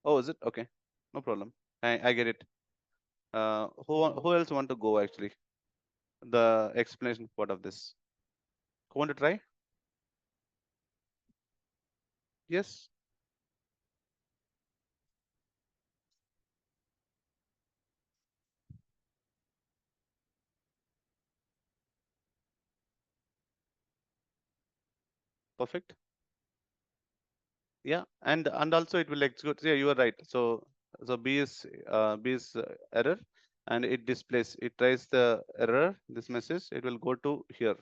Oh, is it? Okay. No problem. I get it. Who else want to go actually? The explanation part of this. Who want to try? Yes. Perfect. Yeah. And also it will execute. Yeah, you are right. So B is error, and it displays. It tries the error. This message. It will go to here.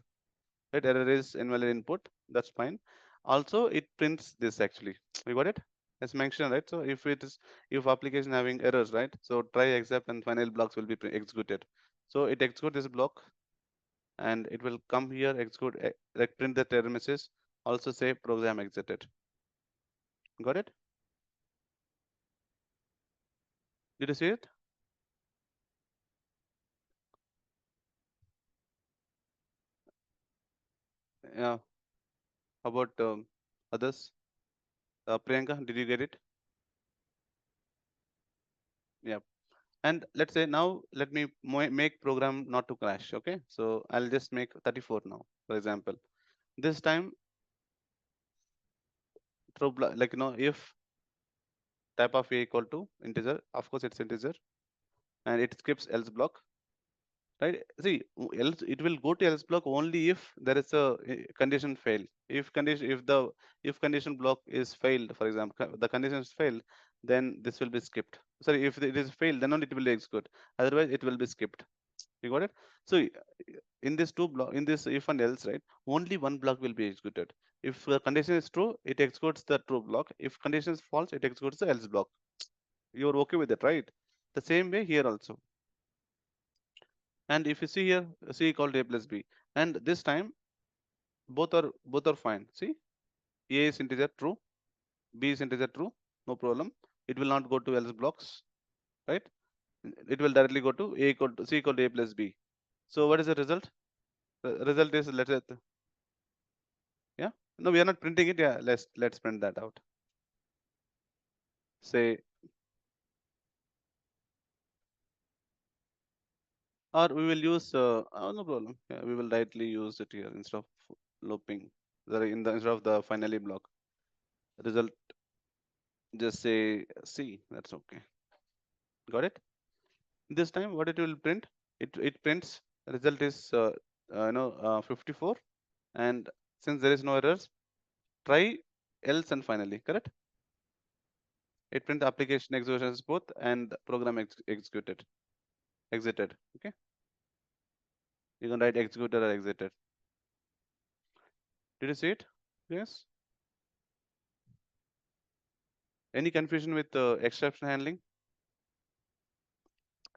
Right? Error is invalid input. That's fine. Also, it prints this actually. You got it? As mentioned, right? So if application having errors, right? So try except and final blocks will be executed. So it execute this block and it will come here, execute, like print the error message. Also say program exited. Got it? Did you see it? Yeah. How about others? Priyanka, did you get it? Yeah. And let's say now let me make program not to crash. Okay. So I'll just make 34 now, for example. This time, like if type of a equal to integer, of course it's integer, and it skips else block, right? See, else it will go to else block only if there is a condition fail. If condition block is failed, for example, the condition is failed, then this will be skipped. Sorry, if it is failed, then only it will execute. Otherwise, it will be skipped. You got it? So in this two block, in this if and else, right? Only one block will be executed. If the condition is true, it executes the true block. If condition is false, it executes the else block. You're okay with it, right? The same way here also. And if you see here, c equal to a plus b, and this time both are fine. See, a is integer true, b is integer true, no problem. It will not go to else blocks, right? It will directly go to a equal to c equal to a plus b. So what is the result? The result is, let's say, yeah. No, we are not printing it. Yeah, let's print that out. Say, or we will use. Oh, no problem. Yeah, we will directly use it here instead of looping. Instead of the finally block result, just say c. That's okay. Got it? This time, what it will print? It prints result is 54, and since there is no errors, try else and finally. Correct? It print application executions both and program executed exited. Okay, you can write executed or exited. Did you see it? Yes. Any confusion with exception handling,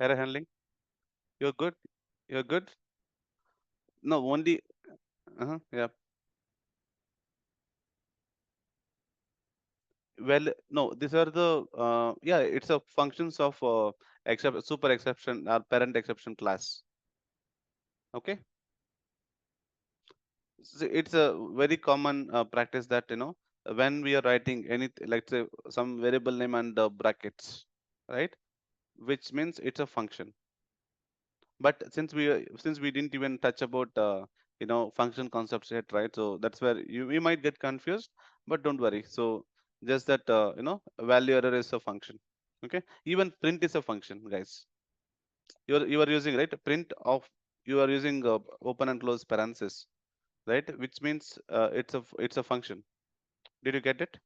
error handling? You're good. You're good. No, only. Yeah. Well, no, these are the yeah. It's a functions of except super exception or parent exception class. Okay. So it's a very common practice that when we are writing any, like say, some variable name and brackets, right? Which means it's a function. But since we didn't even touch about function concepts yet, right? So that's where you might get confused, but don't worry. So just that value error is a function. Okay, even print is a function, guys. You are using, right, print of, you are using open and close parenthesis, right? Which means it's a function. Did you get it?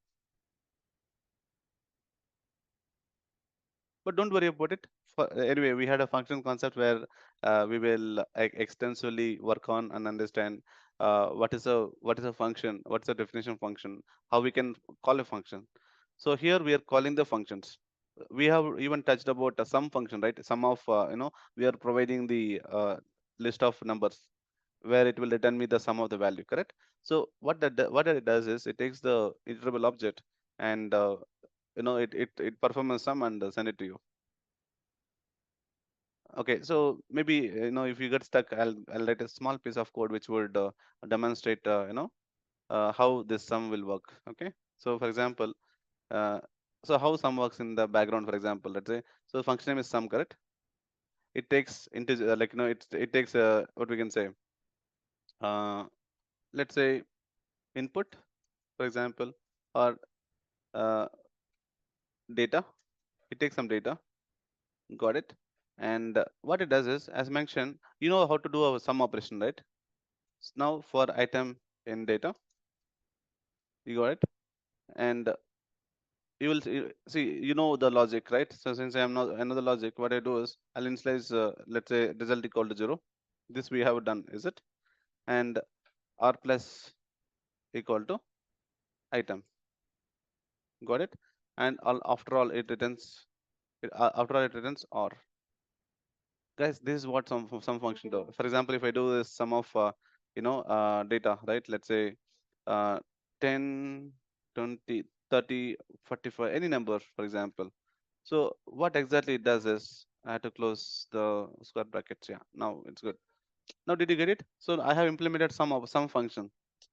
But don't worry about it. Anyway, we had a function concept where we will extensively work on and understand what is a function, what's a definition function, how we can call a function. So here we are calling the functions. We have even touched about some function, right? Some of we are providing the list of numbers where it will return me the sum of the value, correct? So what it does is it takes the iterable object and it performs a sum and send it to you. Okay, so maybe if you get stuck, I'll write a small piece of code which would demonstrate how this sum will work. Okay, so for example, uh, so how sum works in the background, for example, let's say, so function name is sum, correct? It takes integer, like it takes what we can say, uh, let's say input, for example, or uh, data. It takes some data. Got it? And what it does is, as mentioned, you know how to do a sum operation, right? Now for item in data, you got it? And you will see, the logic, right? So since I am not another logic, what I do is I'll initialize, let's say, result equal to 0. This we have done, is it? And r plus equal to item. Got it? And after all, it returns. After all, it returns r. Guys, this is what some function do. For example, if I do this sum of data, right? Let's say uh, 10, 20, 30, 45, any number, for example. So what exactly it does is I had to close the square brackets. Yeah, now it's good. Now did you get it? So I have implemented some function.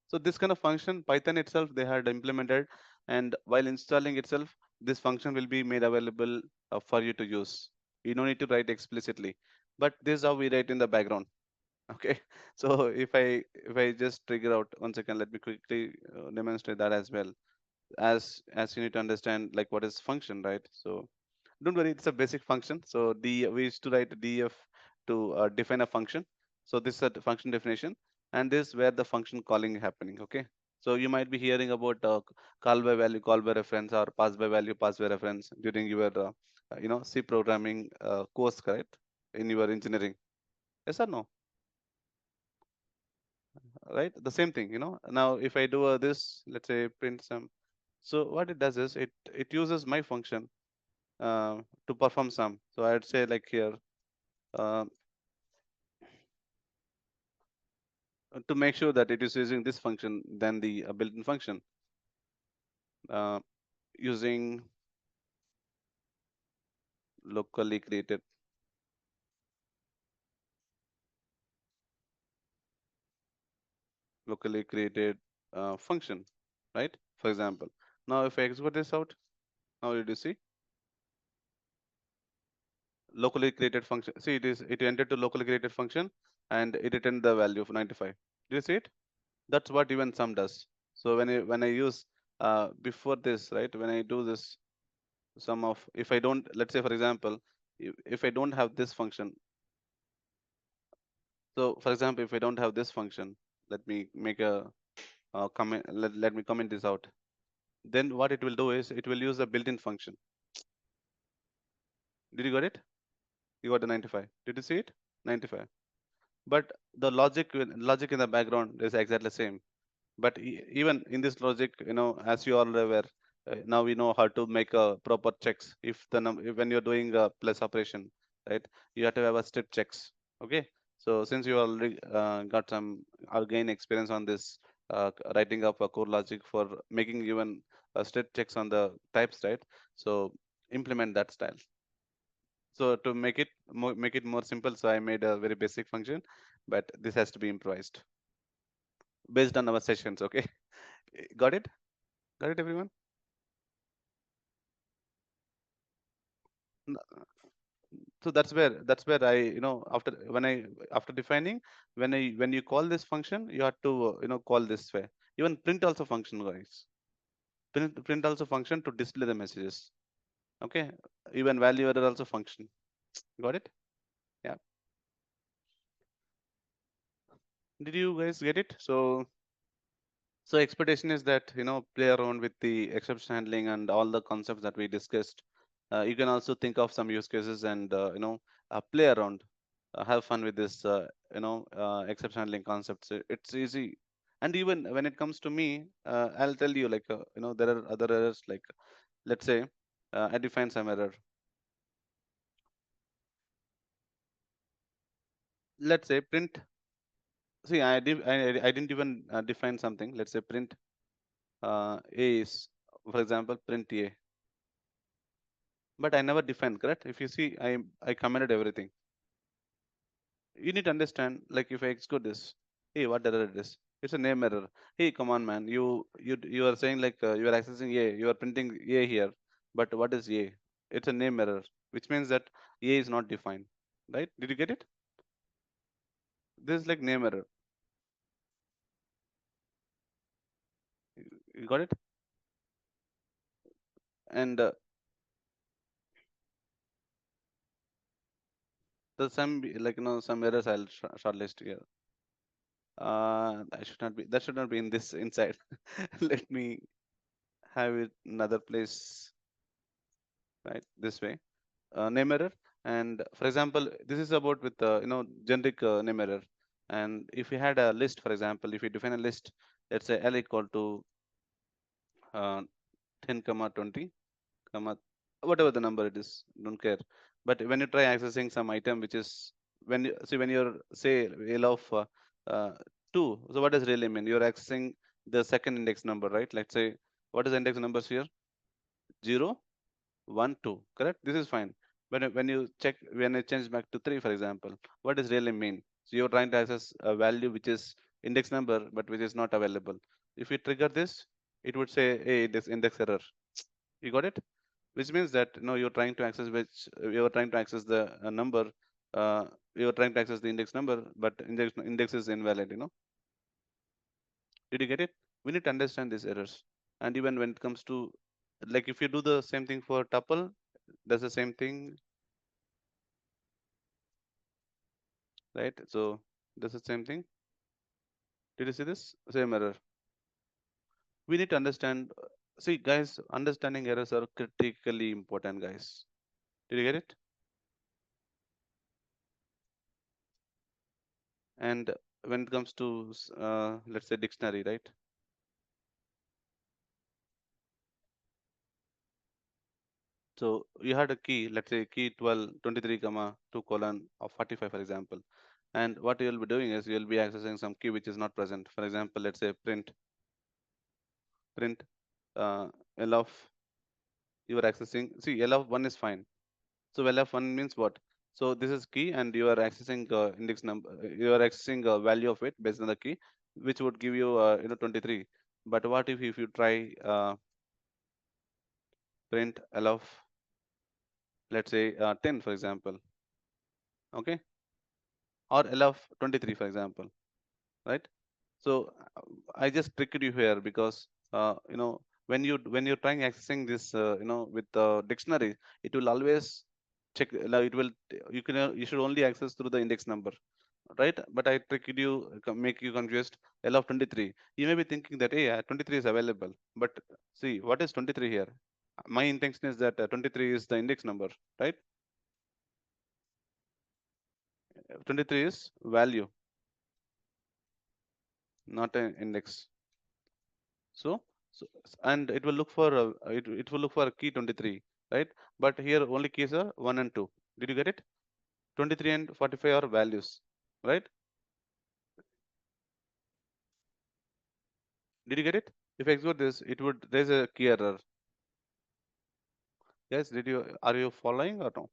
So this kind of function, Python itself they had implemented, and while installing itself, this function will be made available for you to use. You don't need to write explicitly, but this is how we write in the background. Okay, so if I just trigger out 1 second, let me quickly demonstrate that as well. As you need to understand like what is function, right? So don't worry, it's a basic function. So we used to write def to define a function. So this is a function definition, and this is where the function calling happening. Okay. So you might be hearing about call by value, call by reference, or pass by value, pass by reference during your C programming course, correct? In your engineering, yes or no? Right? The same thing, Now if I do this, let's say print some. So what it does is it uses my function to perform some. So I'd say like here. Uh, to make sure that it is using this function than the built-in function uh, using locally created function, right? For example, now if I export this out, now did you see locally created function? See, it entered to locally created function and it returned the value of 95. Do you see it? That's what even sum does. So when I use before this, right? When I do this sum of, if I don't, let's say for example, if I don't have this function. So for example, if I don't have this function, let me make a comment. Let me comment this out. Then what it will do is it will use a built-in function. Did you got it? You got the 95. Did you see it? 95. But the logic in the background is exactly the same. But even in this logic, as you all are aware, now we know how to make a proper checks. If when you're doing a plus operation, right, you have to have a step checks. Okay. So since you already got some gain experience on this, writing up a core logic for making even step checks on the types, right? So implement that style. So to make it more simple, so I made a very basic function, but this has to be improvised based on our sessions. Okay. Got it? Got it, everyone? N- So that's where I, after defining, when you call this function, you have to call this way. Even print also function, guys. Print also function to display the messages. Okay. Even value error also function. Got it? Yeah. Did you guys get it? So expectation is that play around with the exception handling and all the concepts that we discussed. You can also think of some use cases and play around, have fun with this exception handling concepts. It's easy, and even when it comes to me, I'll tell you like there are other errors like let's say I define some error. Let's say print. See, I didn't even define something. Let's say print a is, for example, print a. But I never defined, correct? If you see, I commented everything. You need to understand, like if I execute this, hey, what error it is? It's a name error. Hey, come on, man. You are saying like you are accessing A, you are printing A here, but what is A? It's a name error, which means that A is not defined, right? Did you get it? This is like name error. You got it? And the some like some errors I'll shortlist here. I should not be. That should not be in this inside. Let me have it another place, right? This way. Name error. And for example, this is about with generic name error. And if you had a list, for example, if you define a list, let's say L equal to uh, 10 comma 20 comma whatever the number it is, don't care. But when you try accessing some item which is, when you see, when you're say L of uh, 2, so what does really mean? You're accessing the second index number, right? Let's say, what is the index numbers here? 0, 1 2, correct? This is fine. When you check, when I change back to 3 for example, what does really mean? So you're trying to access a value which is index number but which is not available. If you trigger this, it would say, hey, this index error. You got it? Which means that you're trying to access which you're trying to access the number, uh, you're trying to access the index number, but index is invalid. Did you get it? We need to understand these errors. And even when it comes to, like, if you do the same thing for tuple, does the same thing, right? So does the same thing. Did you see this? Same error. We need to understand. See, guys, understanding errors are critically important, guys. Did you get it? And when it comes to, let's say, dictionary, right? So you had a key, let's say key 12, 23, comma 2 colon of 45, for example. And what you'll be doing is you'll be accessing some key which is not present. For example, let's say print uh, L of, you are accessing, see, L of 1 is fine. So L of 1 means what? So this is key and you are accessing index number, you are accessing a value of it based on the key, which would give you, 23. But what if you try print L of, let's say 10, for example, okay? Or L of 23, for example, right? So I just tricked you here because when you're trying accessing this with the dictionary, it will always check, it will, you should only access through the index number, right? But I tricked you, make you confused. L of 23, you may be thinking that, hey, 23 is available, but see, what is 23 here? My intention is that 23 is the index number, right? 23 is value, not an index. So, and it will look for it will look for key 23, right? But here only keys are 1 and 2. Did you get it? 23 and 45 are values, right? Did you get it? If I execute this, it would raise a key error. Yes, did you, are you following or no?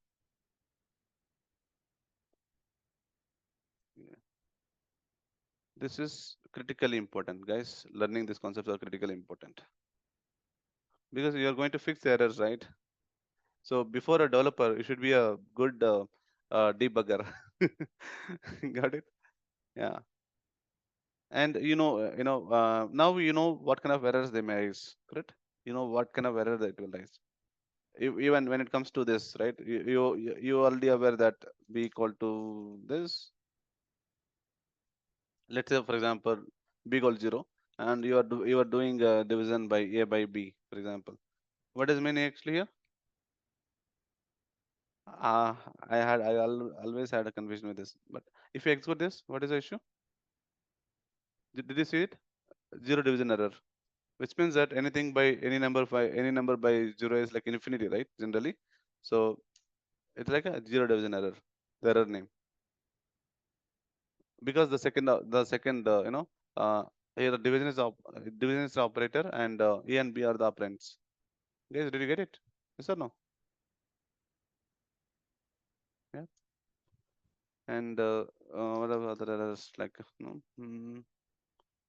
Yeah. This is critically important, guys. Learning these concepts are critically important because you are going to fix errors, right? So before a developer, you should be a good debugger. Got it? Yeah. And now you know what kind of errors they may raise, correct? You know what kind of error that will raise. Even when it comes to this, right? You already aware that b equal to this. Let's say, for example, b equal to 0, and you are doing division by a by b, for example. What does mean actually here? uh, always had a confusion with this, but if you execute this, what is the issue? Did you see it? Zero division error, which means that anything by any number by zero is like infinity, right? Generally, so it's like a zero division error, the error name, because here the division is the operator, and a and b are the operands. Guys, did you get it? Yes or no? Yeah. And what are other errors, like,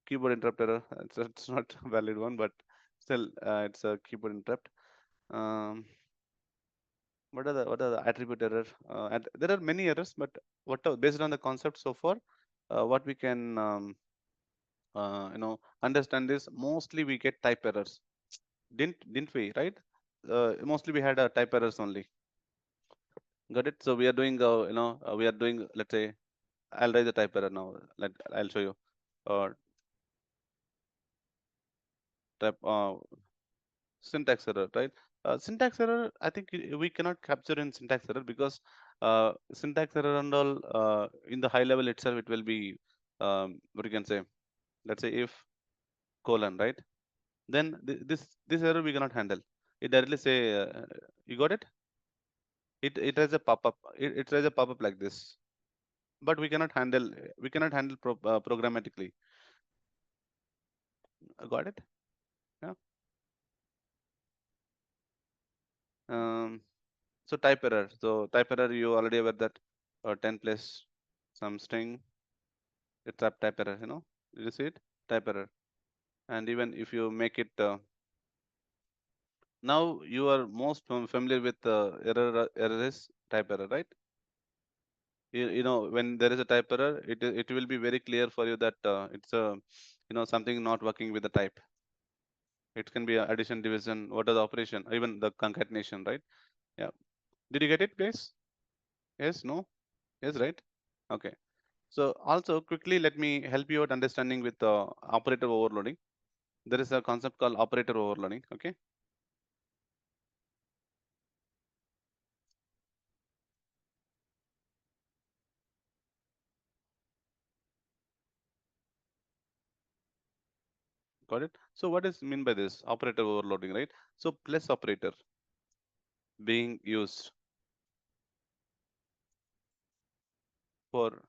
keyboard interrupt error? It's not a valid one, but still, it's a keyboard interrupt. um, what are the attribute error? And there are many errors, but based on the concept so far, what we can understand is mostly we get type errors. Didn't we, right? Mostly we had type errors only. Got it? So we are doing we are doing, let's say, I'll write the type error now. I'll show you. Uh, type syntax error, right? Syntax error, I think we cannot capture in syntax error because syntax error and all, in the high level itself, it will be, what you can say, let's say if colon, right? Then this error we cannot handle. It directly say, you got it? It has a pop up. It has a pop up like this, but we cannot handle programmatically. Got it? Yeah. Um, so type error. So type error, you already aware that 10 plus some string, it's a type error. Did you see it? Type error. And even if you make it, now you are most familiar with error is type error, right? When there is a type error, it will be very clear for you that it's a something not working with the type. It can be a addition, division, what are the operation, even the concatenation, right? Yeah. Did you get it, guys? Yes, no? Yes, right? Okay. So also quickly let me help you out understanding with operator overloading. There is a concept called operator overloading. Okay. Got it? So what is mean by this operator overloading, right? So plus operator being used for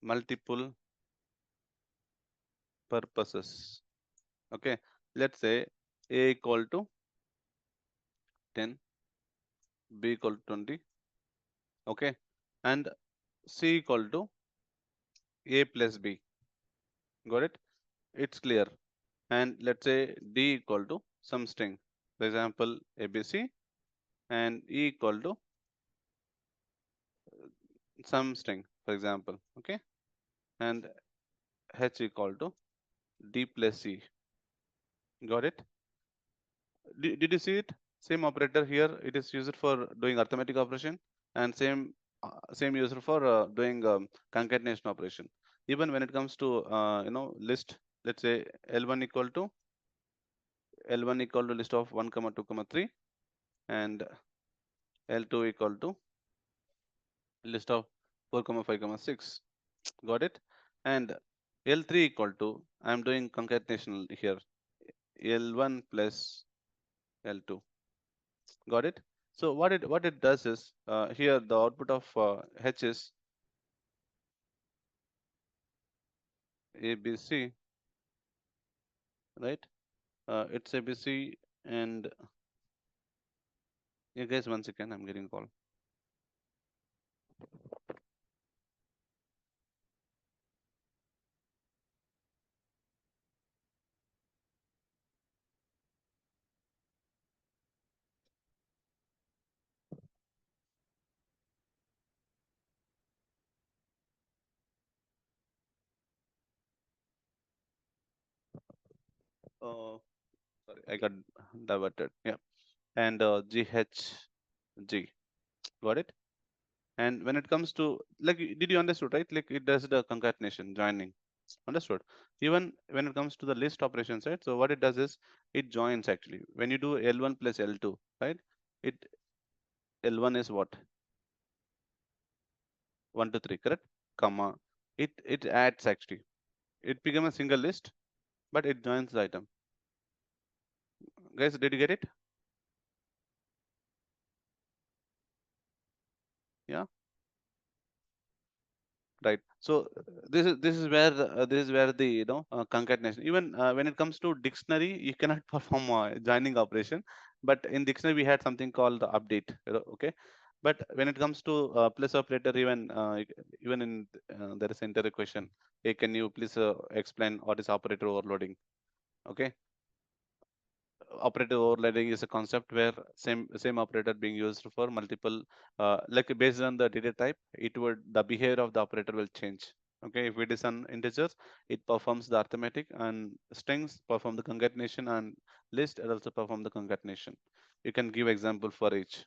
multiple purposes. Okay, let's say a equal to 10, b equal to 20. Okay, and c equal to a plus b. Got it? It's clear. And let's say d equal to some string, for example abc, and e equal to some string, for example. Okay, and h equal to d plus c. Got it? Did you see it? Same operator here. It is used for doing arithmetic operation, and same user for doing concatenation operation. Even when it comes to list, let's say L1 equal to list of 1 comma 2 comma 3, and L2 equal to list of 4 comma 5 comma 6. Got it? And L3 equal to, I'm doing concatenation here, L1 plus L2. Got it? So what it does is, here the output of H is ABC, right? It's ABC, and you guys, one second, I'm getting a call. Oh, sorry, I got diverted. Yeah, and GHG, got it? And when it comes to, like, did you understood, right? Like it does the concatenation, joining. Understood. Even when it comes to the list operations, right? So what it does is it joins actually. When you do L1 plus L2, right? It L1 is what? 1 to 3, correct? Comma. It adds actually. It become a single list, but it joins the item. Guys, did you get it? Yeah. Right. So this is where the concatenation. Even when it comes to dictionary, you cannot perform joining operation. But in dictionary, we had something called the update. Okay. But when it comes to plus operator, even in there is inter question. Hey, can you please explain what is operator overloading? Okay. Operator overloading is a concept where same operator being used for multiple, like based on the data type, the behavior of the operator will change. Okay, if it is an integers, it performs the arithmetic, and strings perform the concatenation, and list it also perform the concatenation. You can give example for each.